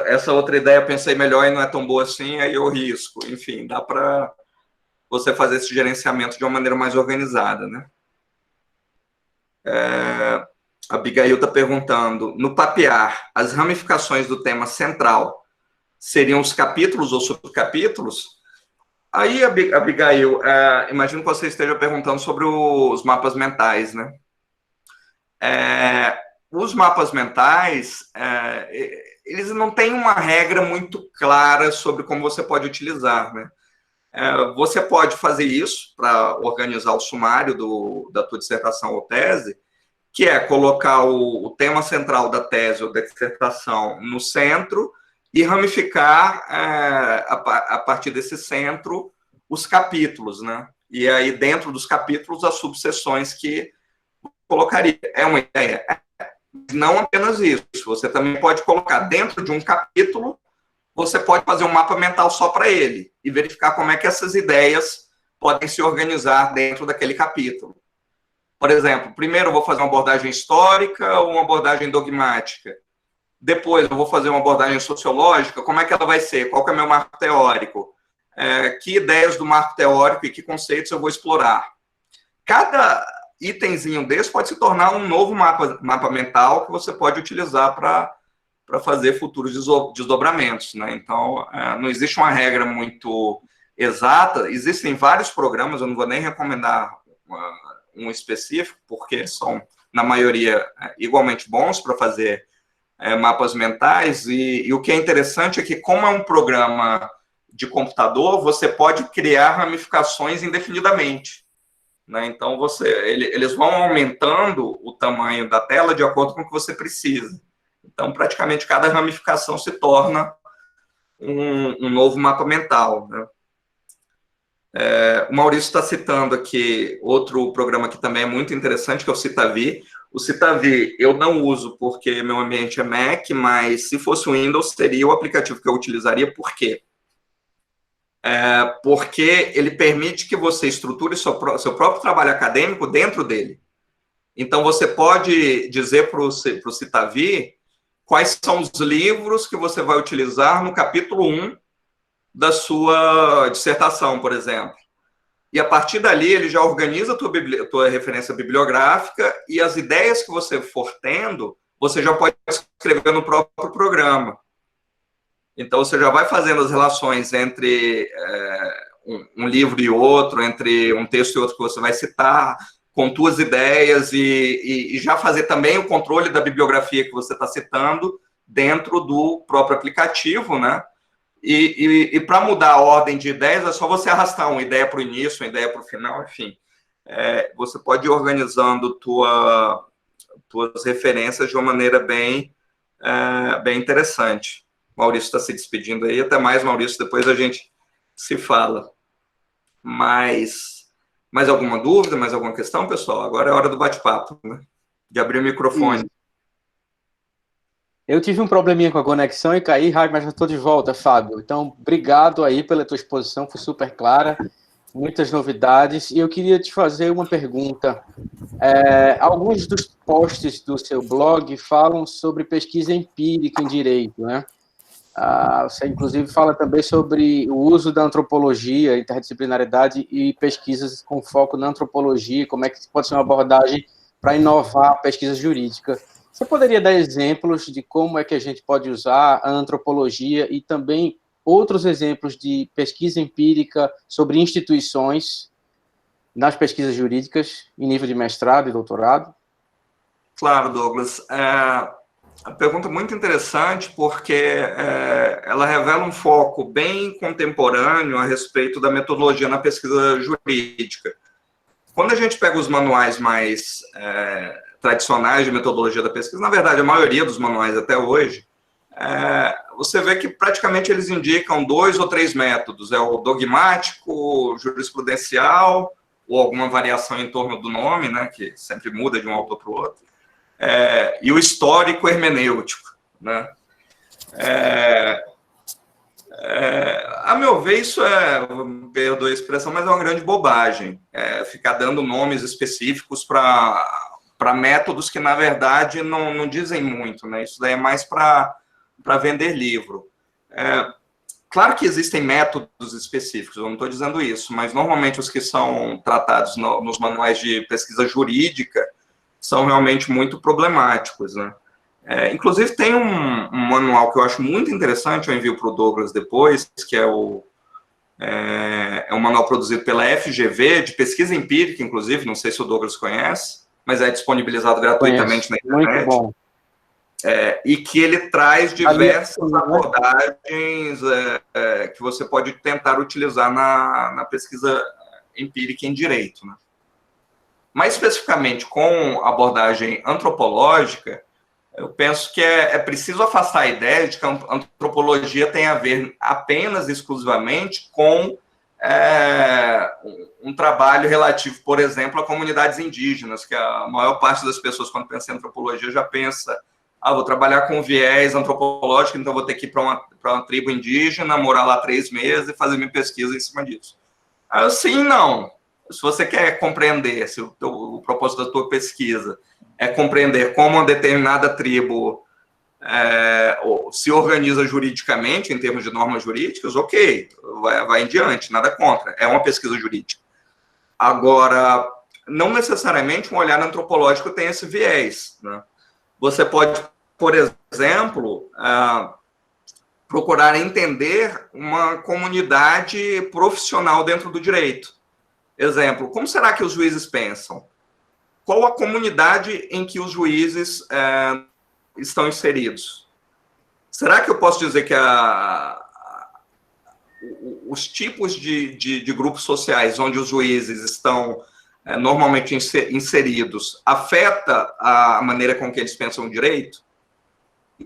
essa outra ideia eu pensei melhor e não é tão boa assim, aí eu risco. Enfim, dá para você fazer esse gerenciamento de uma maneira mais organizada, né? A Abigail está perguntando: no papear, as ramificações do tema central seriam os capítulos ou subcapítulos? Aí, Abigail, imagino que você esteja perguntando sobre os mapas mentais, né? Os mapas mentais, eles não têm uma regra muito clara sobre como você pode utilizar, né? Você pode fazer isso para organizar o sumário da tua dissertação ou tese, que é colocar o tema central da tese ou da dissertação no centro e ramificar, a partir desse centro, os capítulos, né? E aí, dentro dos capítulos, as subseções que colocaria. É uma ideia? Não apenas isso. Você também pode colocar dentro de um capítulo, você pode fazer um mapa mental só para ele e verificar como é que essas ideias podem se organizar dentro daquele capítulo. Por exemplo, primeiro eu vou fazer uma abordagem histórica ou uma abordagem dogmática. Depois eu vou fazer uma abordagem sociológica, como é que ela vai ser? Qual que é o meu marco teórico? que ideias do marco teórico e que conceitos eu vou explorar. Cada itemzinho desse pode se tornar um novo mapa mental que você pode utilizar para fazer futuros desdobramentos, né? Então, não existe uma regra muito exata, existem vários programas, eu não vou nem recomendar um específico, porque são, na maioria, igualmente bons para fazer mapas mentais, e o que é interessante é que, como é um programa de computador, você pode criar ramificações indefinidamente, né? Então, eles vão aumentando o tamanho da tela de acordo com o que você precisa. Então, praticamente, cada ramificação se torna um novo mapa mental, né? O Maurício está citando aqui outro programa que também é muito interessante, que é o Citavi. O Citavi eu não uso porque meu ambiente é Mac, mas se fosse o Windows, seria o aplicativo que eu utilizaria. Por quê? Porque ele permite que você estruture seu próprio trabalho acadêmico dentro dele. Então, você pode dizer para o Citavi quais são os livros que você vai utilizar no capítulo 1 da sua dissertação, por exemplo. E, a partir dali, ele já organiza a tua referência bibliográfica e as ideias que você for tendo, você já pode escrever no próprio programa. Então, você já vai fazendo as relações entre um livro e outro, entre um texto e outro que você vai citar, com tuas ideias, e já fazer também o controle da bibliografia que você está citando dentro do próprio aplicativo, né? E para mudar a ordem de ideias, é só você arrastar uma ideia para o início, uma ideia para o final, enfim. Você pode ir organizando tuas referências de uma maneira bem interessante. Maurício está se despedindo aí. Até mais, Maurício. Depois a gente se fala. Mais alguma dúvida, mais alguma questão, pessoal? Agora é hora do bate-papo, né? De abrir o microfone. Eu tive um probleminha com a conexão e caí, mas já estou de volta, Fábio. Então, obrigado aí pela tua exposição, foi super clara, muitas novidades. E eu queria te fazer uma pergunta. Alguns dos posts do seu blog falam sobre pesquisa empírica em direito, né? Você, inclusive, fala também sobre o uso da antropologia, interdisciplinaridade e pesquisas com foco na antropologia, como é que pode ser uma abordagem para inovar a pesquisa jurídica. Você poderia dar exemplos de como é que a gente pode usar a antropologia e também outros exemplos de pesquisa empírica sobre instituições nas pesquisas jurídicas em nível de mestrado e doutorado? Claro, Douglas. A pergunta é muito interessante porque ela revela um foco bem contemporâneo a respeito da metodologia na pesquisa jurídica. Quando a gente pega os manuais mais tradicionais de metodologia da pesquisa, na verdade, a maioria dos manuais até hoje, você vê que praticamente eles indicam 2 ou 3 métodos. É o dogmático, o jurisprudencial, ou alguma variação em torno do nome, né, que sempre muda de um autor para o outro. E o histórico hermenêutico, né? A meu ver, isso perdoe a expressão, mas é uma grande bobagem. Ficar dando nomes específicos para métodos que, na verdade, não dizem muito, né? Isso daí é mais para vender livro. Claro que existem métodos específicos, eu não estou dizendo isso, mas normalmente os que são tratados nos manuais de pesquisa jurídica são realmente muito problemáticos, né? Inclusive, tem um manual que eu acho muito interessante, eu envio para o Douglas depois, que é um manual produzido pela FGV, de pesquisa empírica, inclusive, não sei se o Douglas conhece, mas é disponibilizado gratuitamente na internet. Muito bom. E que ele traz diversas abordagens que você pode tentar utilizar na pesquisa empírica em direito, né? Mais especificamente com abordagem antropológica, eu penso que é preciso afastar a ideia de que a antropologia tem a ver apenas, exclusivamente, com um trabalho relativo, por exemplo, a comunidades indígenas, que a maior parte das pessoas, quando pensa em antropologia, já pensa, vou trabalhar com viés antropológico, então vou ter que ir para uma tribo indígena, morar lá 3 meses e fazer minha pesquisa em cima disso. Sim, não. Se você quer compreender, se o propósito da tua pesquisa é compreender como uma determinada tribo se organiza juridicamente, em termos de normas jurídicas, ok, vai em diante, nada contra, é uma pesquisa jurídica. Agora, não necessariamente um olhar antropológico tem esse viés, né? Você pode, por exemplo, procurar entender uma comunidade profissional dentro do direito. Exemplo, como será que os juízes pensam? Qual a comunidade em que os juízes estão inseridos? Será que eu posso dizer que os tipos de grupos sociais onde os juízes estão normalmente inseridos afeta a maneira com que eles pensam o direito?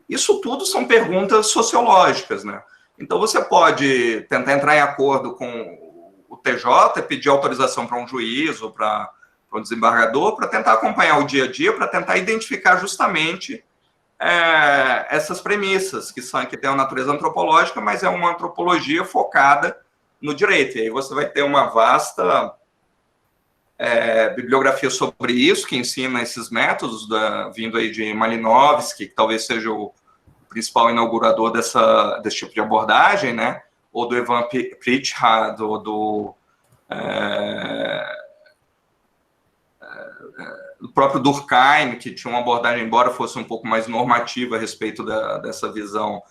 Isso tudo são perguntas sociológicas, né? Então, você pode tentar entrar em acordo com o TJ, pedir autorização para um juiz ou para um desembargador, para tentar acompanhar o dia a dia, para tentar identificar justamente essas premissas, que têm uma natureza antropológica, mas é uma antropologia focada no direito. E aí você vai ter uma vasta bibliografia sobre isso, que ensina esses métodos, vindo aí de Malinowski, que talvez seja o principal inaugurador desse tipo de abordagem, né? Ou do Evan Pritchard, ou do próprio Durkheim, que tinha uma abordagem, embora fosse um pouco mais normativa a respeito dessa visão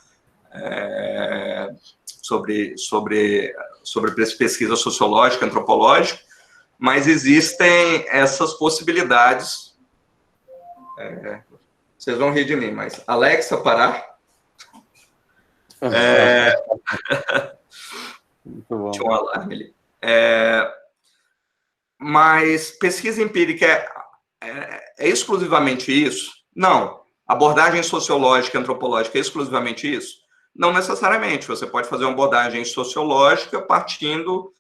sobre pesquisa sociológica, antropológica, mas existem essas possibilidades. Vocês vão rir de mim, mas Alexa, parar. Muito bom. Tinha um alarme ali. Mas pesquisa empírica é exclusivamente isso? Não. Abordagem sociológica e antropológica é exclusivamente isso? Não necessariamente. Você pode fazer uma abordagem sociológica partindo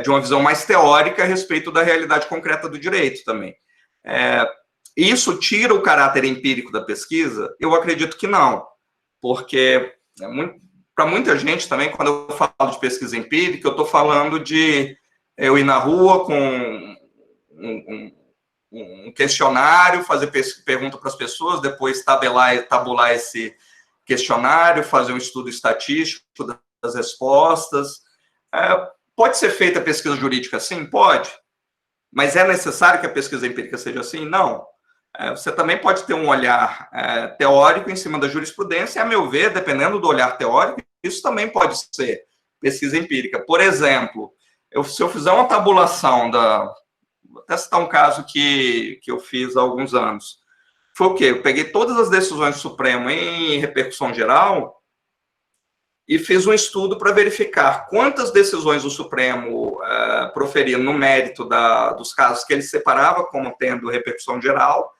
de uma visão mais teórica a respeito da realidade concreta do direito também. Isso tira o caráter empírico da pesquisa? Eu acredito que não, porque para muita gente também, quando eu falo de pesquisa empírica, eu estou falando de eu ir na rua com um questionário, fazer pergunta para as pessoas, depois tabular esse questionário, fazer um estudo estatístico das respostas. Pode ser feita a pesquisa jurídica assim? Pode. Mas é necessário que a pesquisa empírica seja assim? Não. Você também pode ter um olhar teórico em cima da jurisprudência, e, a meu ver, dependendo do olhar teórico, isso também pode ser pesquisa empírica. Por exemplo, se eu fizer uma tabulação vou até citar um caso que eu fiz há alguns anos. Foi o quê? Eu peguei todas as decisões do Supremo em repercussão geral e fiz um estudo para verificar quantas decisões o Supremo proferia no mérito dos casos que ele separava como tendo repercussão geral,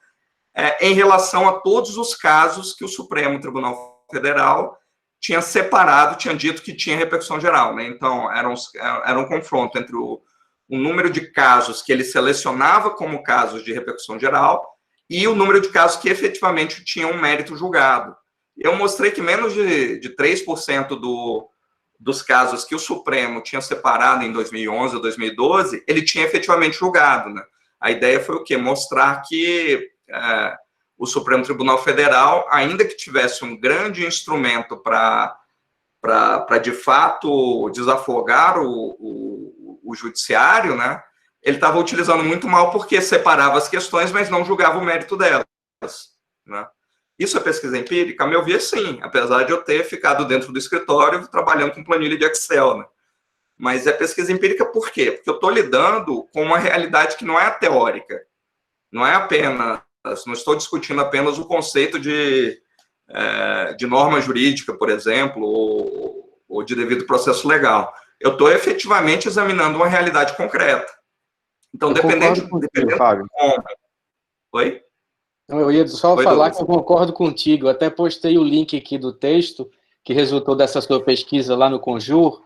em relação a todos os casos que o Supremo Tribunal Federal tinha separado, tinha dito que tinha repercussão geral, né? Então, era um confronto entre o número de casos que ele selecionava como casos de repercussão geral e o número de casos que efetivamente tinham um mérito julgado. Eu mostrei que menos de 3% dos casos que o Supremo tinha separado em 2011 ou 2012, ele tinha efetivamente julgado, né? A ideia foi o quê? Mostrar que o Supremo Tribunal Federal, ainda que tivesse um grande instrumento para de fato, desafogar o judiciário, né? Ele estava utilizando muito mal porque separava as questões, mas não julgava o mérito delas, né? Isso é pesquisa empírica? A meu ver, sim, apesar de eu ter ficado dentro do escritório trabalhando com planilha de Excel, né? Mas é pesquisa empírica por quê? Porque eu estou lidando com uma realidade que não é teórica, não é apenas, não estou discutindo apenas o conceito de norma jurídica, por exemplo, ou de devido processo legal. Eu estou efetivamente examinando uma realidade concreta. Então, dependendo Fábio. Oi? Eu ia só falar que eu concordo contigo. Eu até postei o link aqui do texto que resultou dessa sua pesquisa lá no Conjur.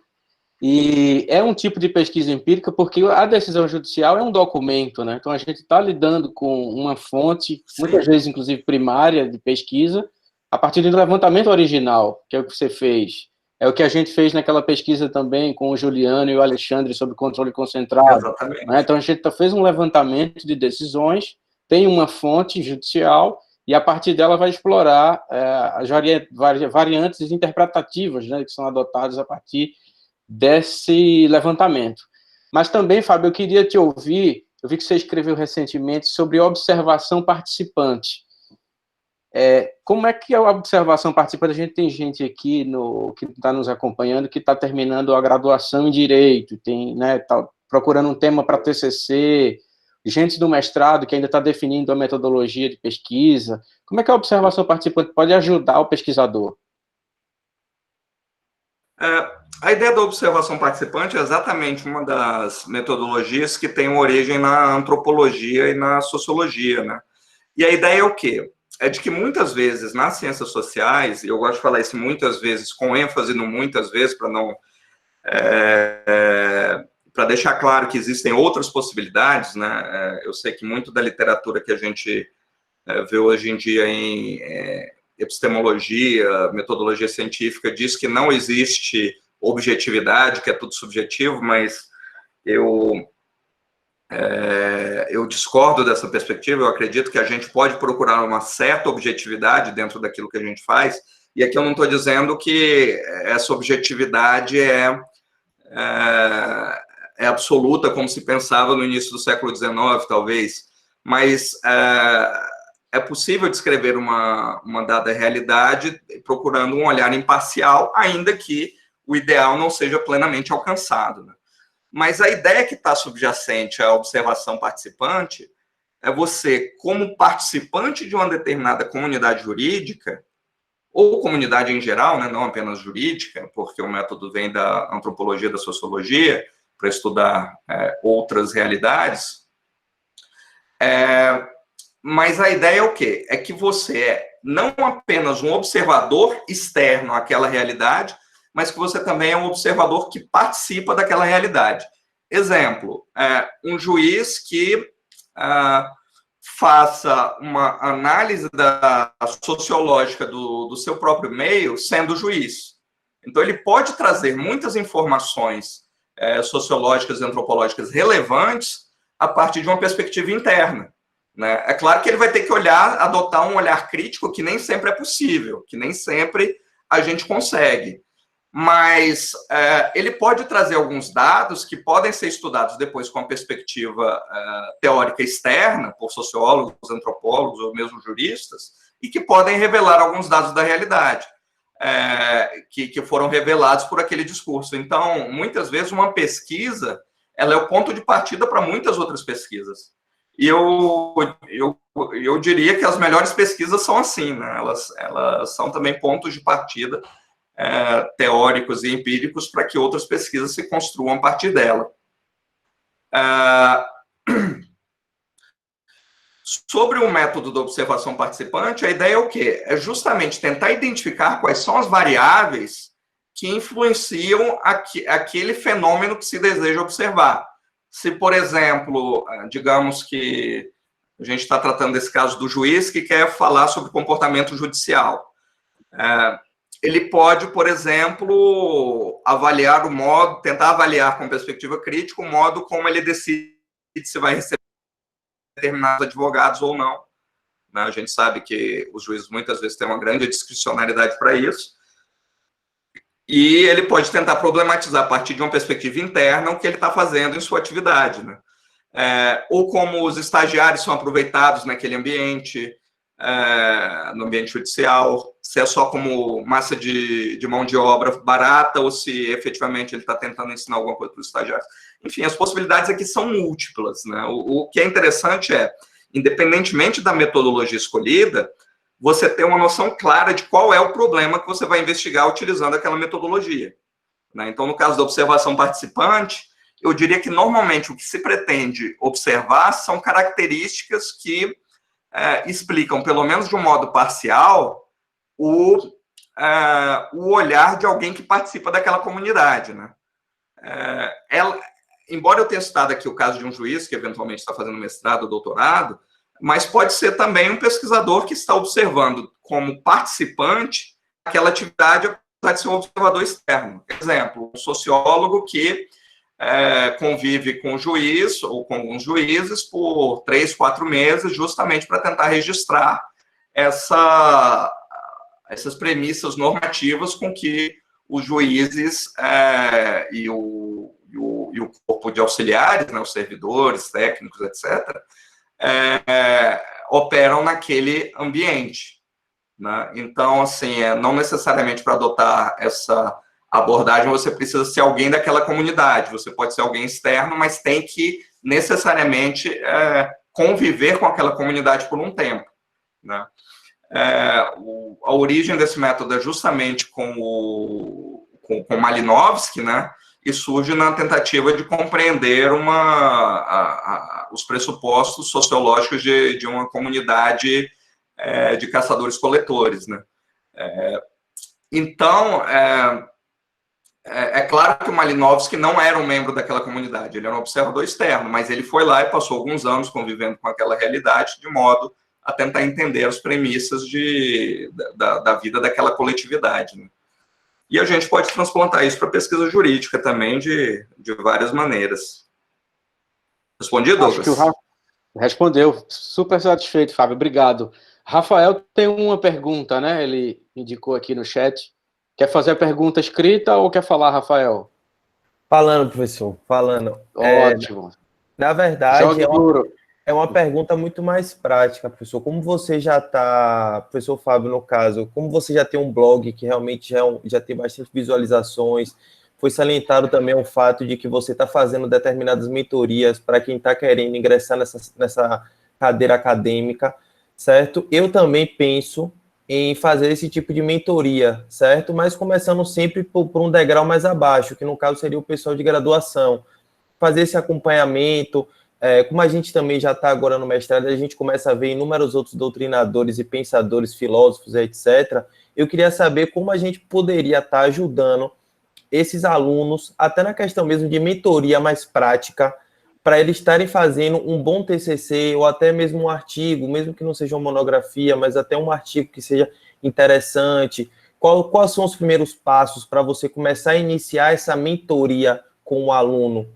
E é um tipo de pesquisa empírica porque a decisão judicial é um documento, né? Então, a gente está lidando com uma fonte, muitas vezes, inclusive, primária de pesquisa, a partir do levantamento original, que é o que você fez. É o que a gente fez naquela pesquisa também com o Juliano e o Alexandre sobre controle concentrado. Exatamente. Né? Então, a gente fez um levantamento de decisões, tem uma fonte judicial, e a partir dela vai explorar as variantes interpretativas, né, que são adotadas a partir desse levantamento. Mas também, Fábio, eu queria te ouvir, eu vi que você escreveu recentemente sobre observação participante. Como é que é a observação participante? A gente tem gente aqui que está nos acompanhando que está terminando a graduação em Direito, tá procurando um tema para TCC, gente do mestrado que ainda está definindo a metodologia de pesquisa. Como é que a observação participante pode ajudar o pesquisador? A ideia da observação participante é exatamente uma das metodologias que tem origem na antropologia e na sociologia, né? E a ideia é o quê? É de que muitas vezes nas ciências sociais, e eu gosto de falar isso muitas vezes, com ênfase no muitas vezes, para não para deixar claro que existem outras possibilidades, né? Eu sei que muito da literatura que a gente vê hoje em dia em epistemologia, metodologia científica, diz que não existe objetividade, que é tudo subjetivo, mas eu discordo dessa perspectiva. Eu acredito que a gente pode procurar uma certa objetividade dentro daquilo que a gente faz, e aqui eu não estou dizendo que essa objetividade é absoluta, como se pensava no início do século XIX, talvez, mas é possível descrever uma dada realidade procurando um olhar imparcial, ainda que o ideal não seja plenamente alcançado, né? Mas a ideia que está subjacente à observação participante é você, como participante de uma determinada comunidade jurídica, ou comunidade em geral, né, não apenas jurídica, porque o método vem da antropologia, da sociologia, para estudar outras realidades, mas a ideia é o quê? É que você é não apenas um observador externo àquela realidade, mas que você também é um observador que participa daquela realidade. Exemplo, um juiz que faça uma análise sociológica do seu próprio meio, sendo juiz. Então, ele pode trazer muitas informações sociológicas e antropológicas relevantes a partir de uma perspectiva interna, né? É claro que ele vai ter que adotar um olhar crítico, que nem sempre é possível, que nem sempre a gente consegue. Mas ele pode trazer alguns dados que podem ser estudados depois com a perspectiva teórica externa, por sociólogos, antropólogos ou mesmo juristas, e que podem revelar alguns dados da realidade, que foram revelados por aquele discurso. Então, muitas vezes, uma pesquisa ela é o ponto de partida para muitas outras pesquisas. E eu diria que as melhores pesquisas são assim, né? Elas são também pontos de partida teóricos e empíricos para que outras pesquisas se construam a partir dela. Sobre o método da observação participante, a ideia é o quê? É justamente tentar identificar quais são as variáveis que influenciam aquele fenômeno que se deseja observar. Se, por exemplo, digamos que a gente está tratando desse caso do juiz que quer falar sobre comportamento judicial. Ele pode, por exemplo, tentar avaliar com perspectiva crítica o modo como ele decide se vai receber determinados advogados ou não. A gente sabe que os juízes muitas vezes têm uma grande discricionariedade para isso. E ele pode tentar problematizar a partir de uma perspectiva interna o que ele está fazendo em sua atividade, né? Ou como os estagiários são aproveitados naquele ambiente, no ambiente judicial, se é só como massa de mão de obra barata ou se efetivamente ele está tentando ensinar alguma coisa para os estagiários. Enfim, as possibilidades aqui são múltiplas, né? O que é interessante independentemente da metodologia escolhida, você ter uma noção clara de qual é o problema que você vai investigar utilizando aquela metodologia, né? Então, no caso da observação participante, eu diria que normalmente o que se pretende observar são características que explicam, pelo menos de um modo parcial, o olhar de alguém que participa daquela comunidade, né? Embora eu tenha citado aqui o caso de um juiz que eventualmente está fazendo mestrado ou doutorado, mas pode ser também um pesquisador que está observando como participante aquela atividade, apesar de ser um observador externo. Por exemplo, um sociólogo que convive com o juiz ou com alguns juízes por 3, 4 meses, justamente para tentar registrar essas premissas normativas com que os juízes e o corpo de auxiliares, né, os servidores, técnicos, etc., operam naquele ambiente. Né? Então, assim, não necessariamente para adotar essa abordagem você precisa ser alguém daquela comunidade, você pode ser alguém externo, mas tem que necessariamente conviver com aquela comunidade por um tempo. Né? A origem desse método é justamente com o Malinowski, né? E surge na tentativa de compreender os pressupostos sociológicos de uma comunidade de caçadores-coletores. Né? Então, é claro que o Malinowski não era um membro daquela comunidade, ele era um observador externo, mas ele foi lá e passou alguns anos convivendo com aquela realidade, de modo a tentar entender as premissas da vida daquela coletividade. Né? E a gente pode transplantar isso para a pesquisa jurídica também de várias maneiras. Respondi, Douglas? Acho que o Rafa respondeu. Super satisfeito, Fábio. Obrigado. Rafael tem uma pergunta, né? Ele indicou aqui no chat. Quer fazer a pergunta escrita ou quer falar, Rafael? Falando, professor, falando. Ótimo. Na verdade, duro. É uma pergunta muito mais prática, professor. Como você já está, professor Fábio, no caso, como você já tem um blog que realmente já tem bastante visualizações, foi salientado também o fato de que você está fazendo determinadas mentorias para quem está querendo ingressar nessa cadeira acadêmica, certo? Eu também penso em fazer esse tipo de mentoria, certo? Mas começando sempre por um degrau mais abaixo, que no caso seria o pessoal de graduação. Fazer esse acompanhamento. Como a gente também já está agora no mestrado, a gente começa a ver inúmeros outros doutrinadores e pensadores, filósofos, etc. Eu queria saber como a gente poderia estar ajudando esses alunos, até na questão mesmo de mentoria mais prática, para eles estarem fazendo um bom TCC ou até mesmo um artigo, mesmo que não seja uma monografia, mas até um artigo que seja interessante. Quais são os primeiros passos para você começar a iniciar essa mentoria com o aluno?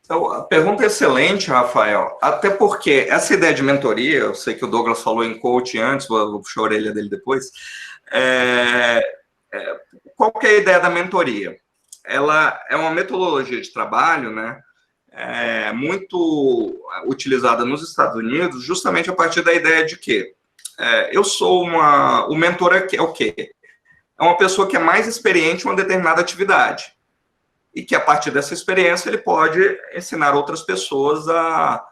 Então, a pergunta é excelente, Rafael, até porque essa ideia de mentoria, eu sei que o Douglas falou em coaching antes, vou puxar a orelha dele depois, qual que é a ideia da mentoria? Ela é uma metodologia de trabalho, né, muito utilizada nos Estados Unidos, justamente a partir da ideia de que eu sou o mentor é o quê? É uma pessoa que é mais experiente em uma determinada atividade. E que, a partir dessa experiência, ele pode ensinar outras pessoas a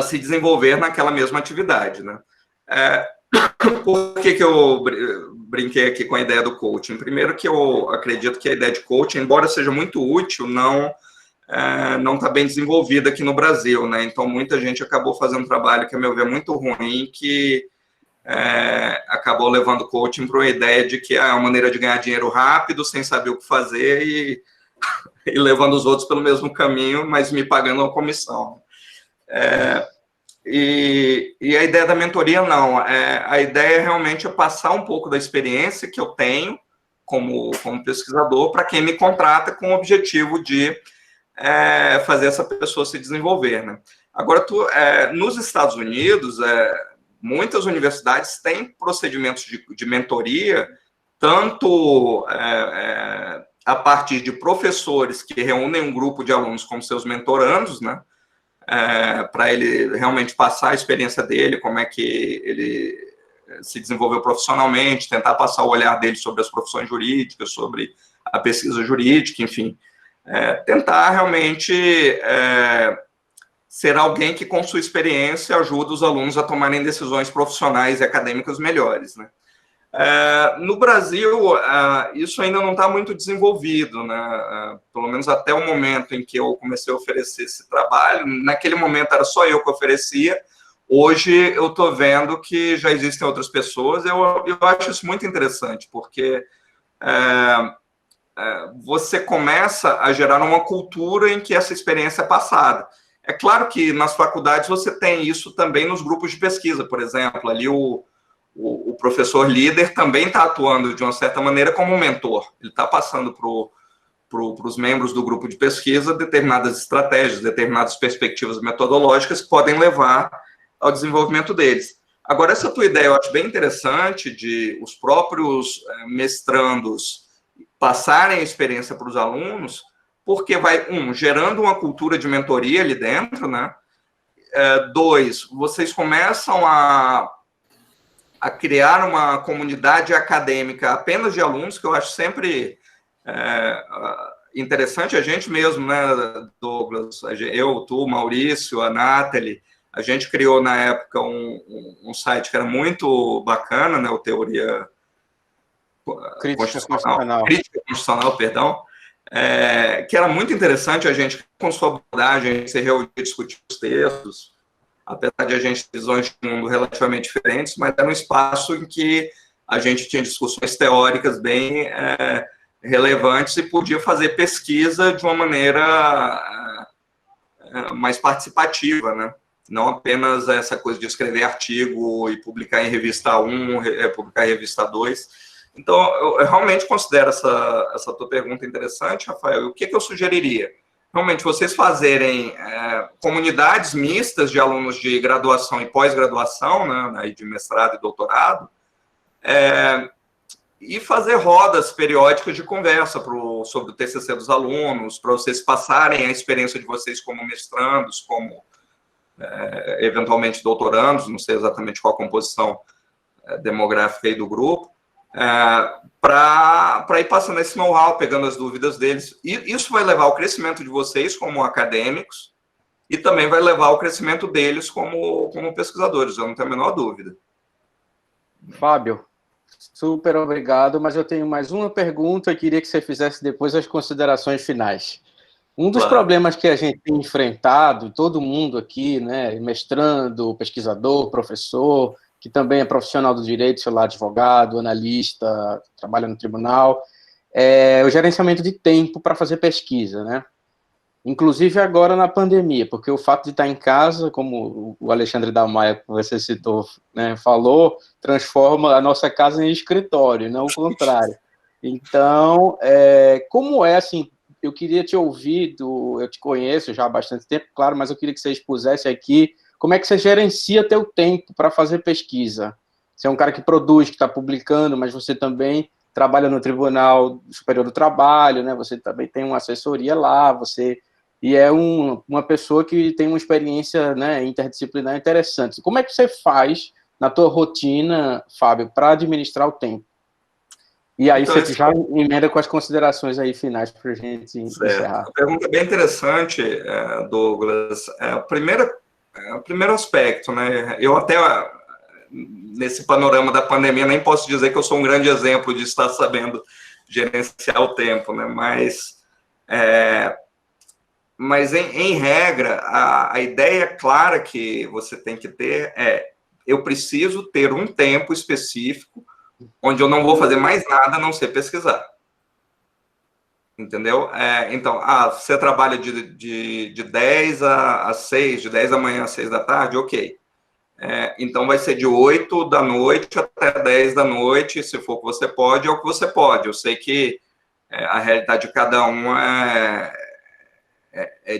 se desenvolver naquela mesma atividade. Né? Por que eu brinquei aqui com a ideia do coaching? Primeiro que eu acredito que a ideia de coaching, embora seja muito útil, não está bem desenvolvida aqui no Brasil. Né? Então, muita gente acabou fazendo um trabalho que, a meu ver, é muito ruim, que acabou levando o coaching para uma ideia de que é uma maneira de ganhar dinheiro rápido, sem saber o que fazer e levando os outros pelo mesmo caminho, mas me pagando uma comissão. E a ideia da mentoria, não. A ideia realmente é passar um pouco da experiência que eu tenho como pesquisador para quem me contrata com o objetivo de fazer essa pessoa se desenvolver. Né? Agora, nos Estados Unidos, muitas universidades têm procedimentos de mentoria, tanto a partir de professores que reúnem um grupo de alunos como seus mentorandos, né, para ele realmente passar a experiência dele, como é que ele se desenvolveu profissionalmente, tentar passar o olhar dele sobre as profissões jurídicas, sobre a pesquisa jurídica, enfim. Tentar realmente ser alguém que, com sua experiência, ajuda os alunos a tomarem decisões profissionais e acadêmicas melhores, né? No Brasil, isso ainda não está muito desenvolvido, né? Pelo menos até o momento em que eu comecei a oferecer esse trabalho, naquele momento era só eu que oferecia, hoje eu estou vendo que já existem outras pessoas, eu acho isso muito interessante, porque você começa a gerar uma cultura em que essa experiência é passada. É claro que nas faculdades você tem isso também nos grupos de pesquisa, por exemplo, ali o professor líder também está atuando de uma certa maneira como um mentor. Ele está passando para os membros do grupo de pesquisa determinadas estratégias, determinadas perspectivas metodológicas que podem levar ao desenvolvimento deles. Agora, essa tua ideia eu acho bem interessante, de os próprios mestrandos passarem a experiência para os alunos, porque vai, gerando uma cultura de mentoria ali dentro, né? 2, vocês começam a criar uma comunidade acadêmica apenas de alunos, que eu acho sempre interessante. A gente mesmo, né, Douglas, eu, tu, Maurício, a Nathalie, a gente criou na época um site que era muito bacana, né, o Teoria Crítica Constitucional, perdão, que era muito interessante. A gente, com sua abordagem, se reunia e discutia os textos, apesar de a gente ter visões de mundo relativamente diferentes, mas era um espaço em que a gente tinha discussões teóricas bem relevantes e podia fazer pesquisa de uma maneira mais participativa, né? Não apenas essa coisa de escrever artigo e publicar em revista 1, publicar em revista 2. Então, eu realmente considero essa tua pergunta interessante, Rafael. E o que eu sugeriria? Realmente, vocês fazerem comunidades mistas de alunos de graduação e pós-graduação, né, de mestrado e doutorado, e fazer rodas periódicas de conversa sobre o TCC dos alunos, para vocês passarem a experiência de vocês como mestrandos, como eventualmente doutorandos, não sei exatamente qual a composição demográfica aí do grupo, para ir passando esse know-how, pegando as dúvidas deles. E isso vai levar ao crescimento de vocês como acadêmicos e também vai levar ao crescimento deles como pesquisadores, eu não tenho a menor dúvida. Fábio, super obrigado, mas eu tenho mais uma pergunta e queria que você fizesse depois as considerações finais. Um dos problemas que a gente tem enfrentado, todo mundo aqui, né, mestrando, pesquisador, professor, que também é profissional do direito, sei lá, advogado, analista, trabalha no tribunal, é o gerenciamento de tempo para fazer pesquisa, né? Inclusive agora na pandemia, porque o fato de estar em casa, como o Alexandre da Maia, que você citou, né, falou, transforma a nossa casa em escritório, não o contrário. Então, como é, assim, eu queria te ouvir, eu te conheço já há bastante tempo, claro, mas eu queria que você expusesse aqui como é que você gerencia teu tempo para fazer pesquisa. Você é um cara que produz, que está publicando, mas você também trabalha no Tribunal Superior do Trabalho, né? Você também tem uma assessoria lá, e é uma pessoa que tem uma experiência, né, interdisciplinar interessante. Como é que você faz na tua rotina, Fábio, para administrar o tempo? E aí então, você já emenda com as considerações aí finais para a gente encerrar. A pergunta é bem interessante, Douglas. O primeiro aspecto, né? Eu até, nesse panorama da pandemia, nem posso dizer que eu sou um grande exemplo de estar sabendo gerenciar o tempo, né? Mas em regra, a ideia clara que você tem que ter eu preciso ter um tempo específico onde eu não vou fazer mais nada a não ser pesquisar. Entendeu? Então, você trabalha de 10 às 6, de 10 da manhã às 6 da tarde, ok. Então, vai ser de 8 da noite até 10 da noite, se for o que você pode, é o que você pode. Eu sei que a realidade de cada um é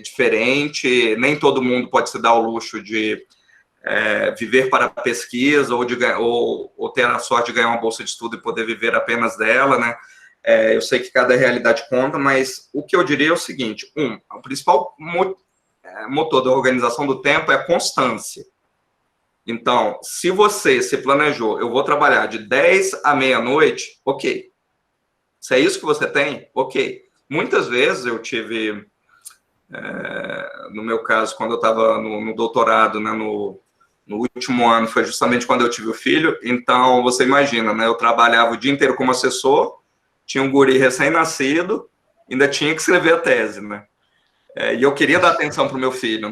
diferente, nem todo mundo pode se dar o luxo de viver para a pesquisa ou ter a sorte de ganhar uma bolsa de estudo e poder viver apenas dela, né? Eu sei que cada realidade conta, mas o que eu diria é o seguinte: o principal motor da organização do tempo é a constância. Então, se você se planejou, eu vou trabalhar de 10 à meia-noite, ok. Se é isso que você tem, ok. Muitas vezes eu tive, no meu caso, quando eu estava no doutorado, né, no último ano, foi justamente quando eu tive o filho. Então, você imagina, né, eu trabalhava o dia inteiro como assessor, tinha um guri recém-nascido, ainda tinha que escrever a tese, né? E eu queria dar atenção para o meu filho,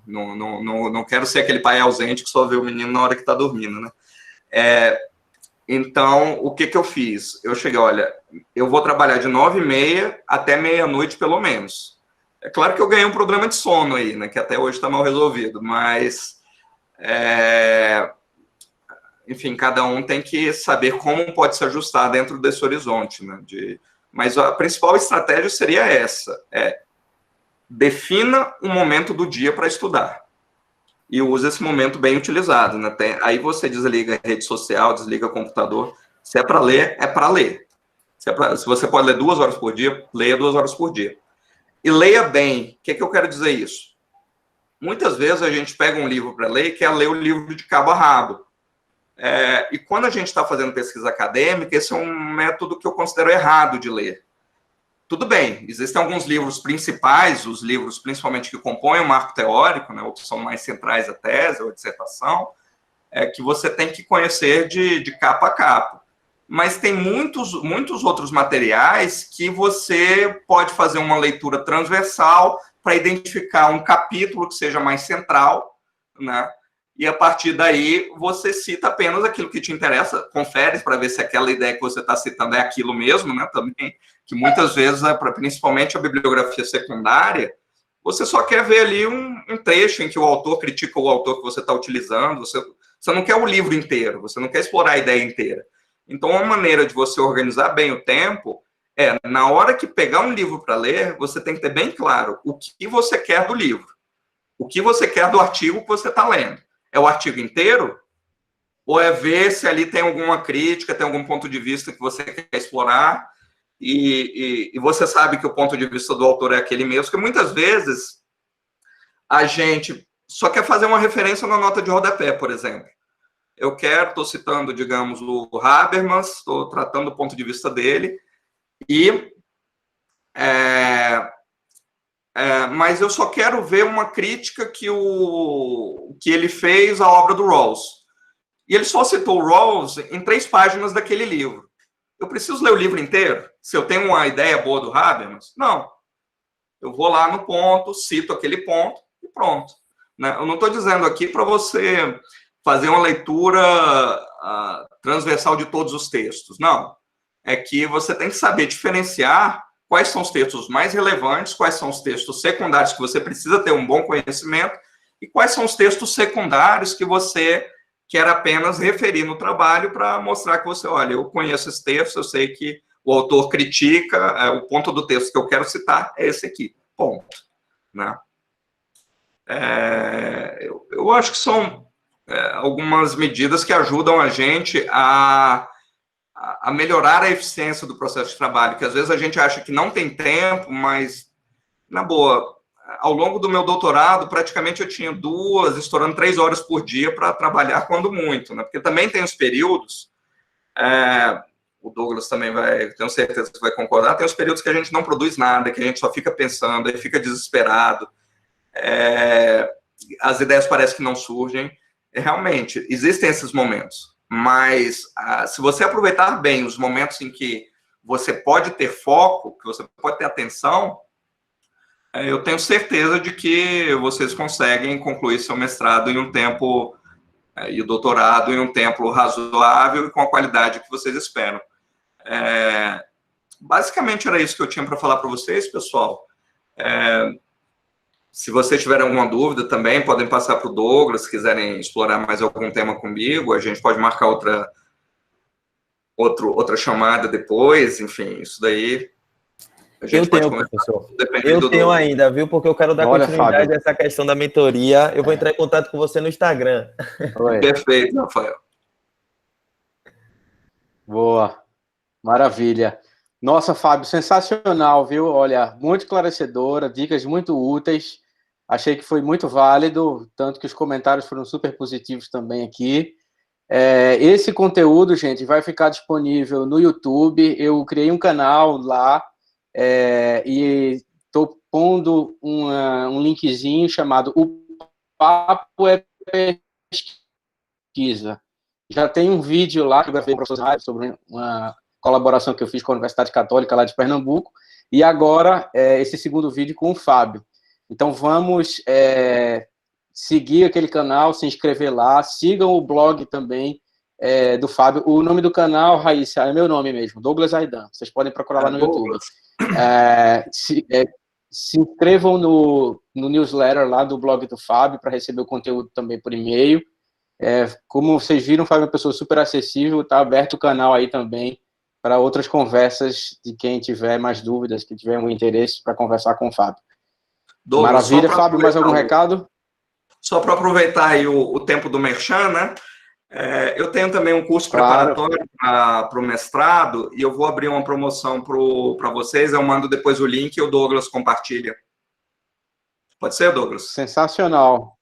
não quero ser aquele pai ausente que só vê o menino na hora que está dormindo, né? Então, o que eu fiz? Eu cheguei, olha, eu vou trabalhar de 9h30 até meia-noite, pelo menos. É claro que eu ganhei um problema de sono aí, né? Que até hoje está mal resolvido, mas... enfim, cada um tem que saber como pode se ajustar dentro desse horizonte, né? Mas a principal estratégia seria essa: defina um momento do dia para estudar. e usa esse momento bem utilizado, né? Aí você desliga a rede social, desliga o computador. Se é para ler, é para ler. Se você pode ler 2 horas por dia, leia 2 horas por dia. E leia bem. O que eu quero dizer isso? Muitas vezes a gente pega um livro para ler e quer ler o livro de cabo a rabo. E quando a gente está fazendo pesquisa acadêmica, esse é um método que eu considero errado de ler. Tudo bem, existem alguns livros principais, os livros principalmente que compõem o marco teórico, né, ou que são mais centrais à tese ou à dissertação, que você tem que conhecer de capa a capa. Mas tem muitos outros materiais que você pode fazer uma leitura transversal para identificar um capítulo que seja mais central, né? E a partir daí você cita apenas aquilo que te interessa, confere para ver se aquela ideia que você está citando é aquilo mesmo, né? Também, que muitas vezes, principalmente a bibliografia secundária, você só quer ver ali um trecho em que o autor critica o autor que você está utilizando, você não quer o livro inteiro, você não quer explorar a ideia inteira. Então, uma maneira de você organizar bem o tempo na hora que pegar um livro para ler, você tem que ter bem claro o que você quer do livro, o que você quer do artigo que você está lendo. É o artigo inteiro? Ou é ver se ali tem alguma crítica, tem algum ponto de vista que você quer explorar, e você sabe que o ponto de vista do autor é aquele mesmo, porque muitas vezes a gente só quer fazer uma referência na nota de rodapé, por exemplo. Eu estou citando, digamos, o Habermas, estou tratando do ponto de vista dele, mas eu só quero ver uma crítica que ele fez à obra do Rawls. E ele só citou o Rawls em 3 páginas daquele livro. Eu preciso ler o livro inteiro? Se eu tenho uma ideia boa do Habermas? Não. Eu vou lá no ponto, cito aquele ponto e pronto. Né? Eu não estou dizendo aqui para você fazer uma leitura transversal de todos os textos. Não. É que você tem que saber diferenciar quais são os textos mais relevantes, quais são os textos secundários que você precisa ter um bom conhecimento e quais são os textos secundários que você quer apenas referir no trabalho para mostrar que você, olha, eu conheço esse texto, eu sei que o autor critica, o ponto do texto que eu quero citar é esse aqui, ponto. Né? Eu acho que são algumas medidas que ajudam a gente a melhorar a eficiência do processo de trabalho, que às vezes a gente acha que não tem tempo, mas, na boa, ao longo do meu doutorado, praticamente eu tinha 2, estourando 3 horas por dia para trabalhar, quando muito, né? Porque também tem os períodos, o Douglas também tenho certeza que vai concordar, tem os períodos que a gente não produz nada, que a gente só fica pensando, aí fica desesperado, as ideias parecem que não surgem. Realmente, existem esses momentos. Mas, se você aproveitar bem os momentos em que você pode ter foco, que você pode ter atenção, eu tenho certeza de que vocês conseguem concluir seu mestrado em um tempo, e o doutorado em um tempo razoável e com a qualidade que vocês esperam. Basicamente, era isso que eu tinha para falar para vocês, pessoal. Se vocês tiverem alguma dúvida também, podem passar para o Douglas, se quiserem explorar mais algum tema comigo, a gente pode marcar outra chamada depois, enfim, isso daí a gente pode conversar. Professor. Eu tenho ainda, viu, porque eu quero dar continuidade a essa questão da mentoria. Eu vou entrar em contato com você no Instagram. Perfeito, Rafael. Boa, maravilha. Nossa, Fábio, sensacional, viu? Olha, muito esclarecedora, dicas muito úteis. Achei que foi muito válido, tanto que os comentários foram super positivos também aqui. Esse conteúdo, gente, vai ficar disponível no YouTube. Eu criei um canal lá e estou pondo um linkzinho chamado O Papo é Pesquisa. Já tem um vídeo lá que eu gravei com o professor Raio sobre uma colaboração que eu fiz com a Universidade Católica lá de Pernambuco, e agora esse segundo vídeo com o Fábio. Então vamos seguir aquele canal, se inscrever lá, sigam o blog também do Fábio. O nome do canal, Raíssa, é meu nome mesmo, Douglas Aidan. Vocês podem procurar lá no YouTube. Se inscrevam no newsletter lá do blog do Fábio para receber o conteúdo também por e-mail. Como vocês viram, o Fábio é uma pessoa super acessível, está aberto o canal aí também para outras conversas de quem tiver mais dúvidas, que tiver algum interesse para conversar com o Fábio. Douglas, maravilha. Fábio, mais algum recado? Só para aproveitar aí o tempo do Merchan, né? Eu tenho também um curso preparatório para o mestrado e eu vou abrir uma promoção para vocês. Eu mando depois o link e o Douglas compartilha. Pode ser, Douglas? Sensacional.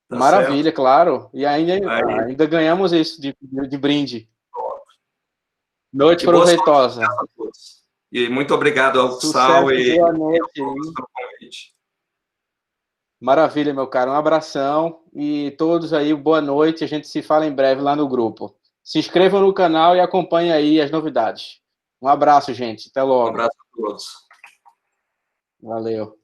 Tá, maravilha, certo. Claro. E ainda ganhamos isso de brinde. Noite proveitosa. E muito obrigado ao Sal e boa noite pelo convite. Maravilha, meu caro. Um abração e todos aí, boa noite. A gente se fala em breve lá no grupo. Se inscrevam no canal e acompanhem aí as novidades. Um abraço, gente. Até logo. Um abraço a todos. Valeu.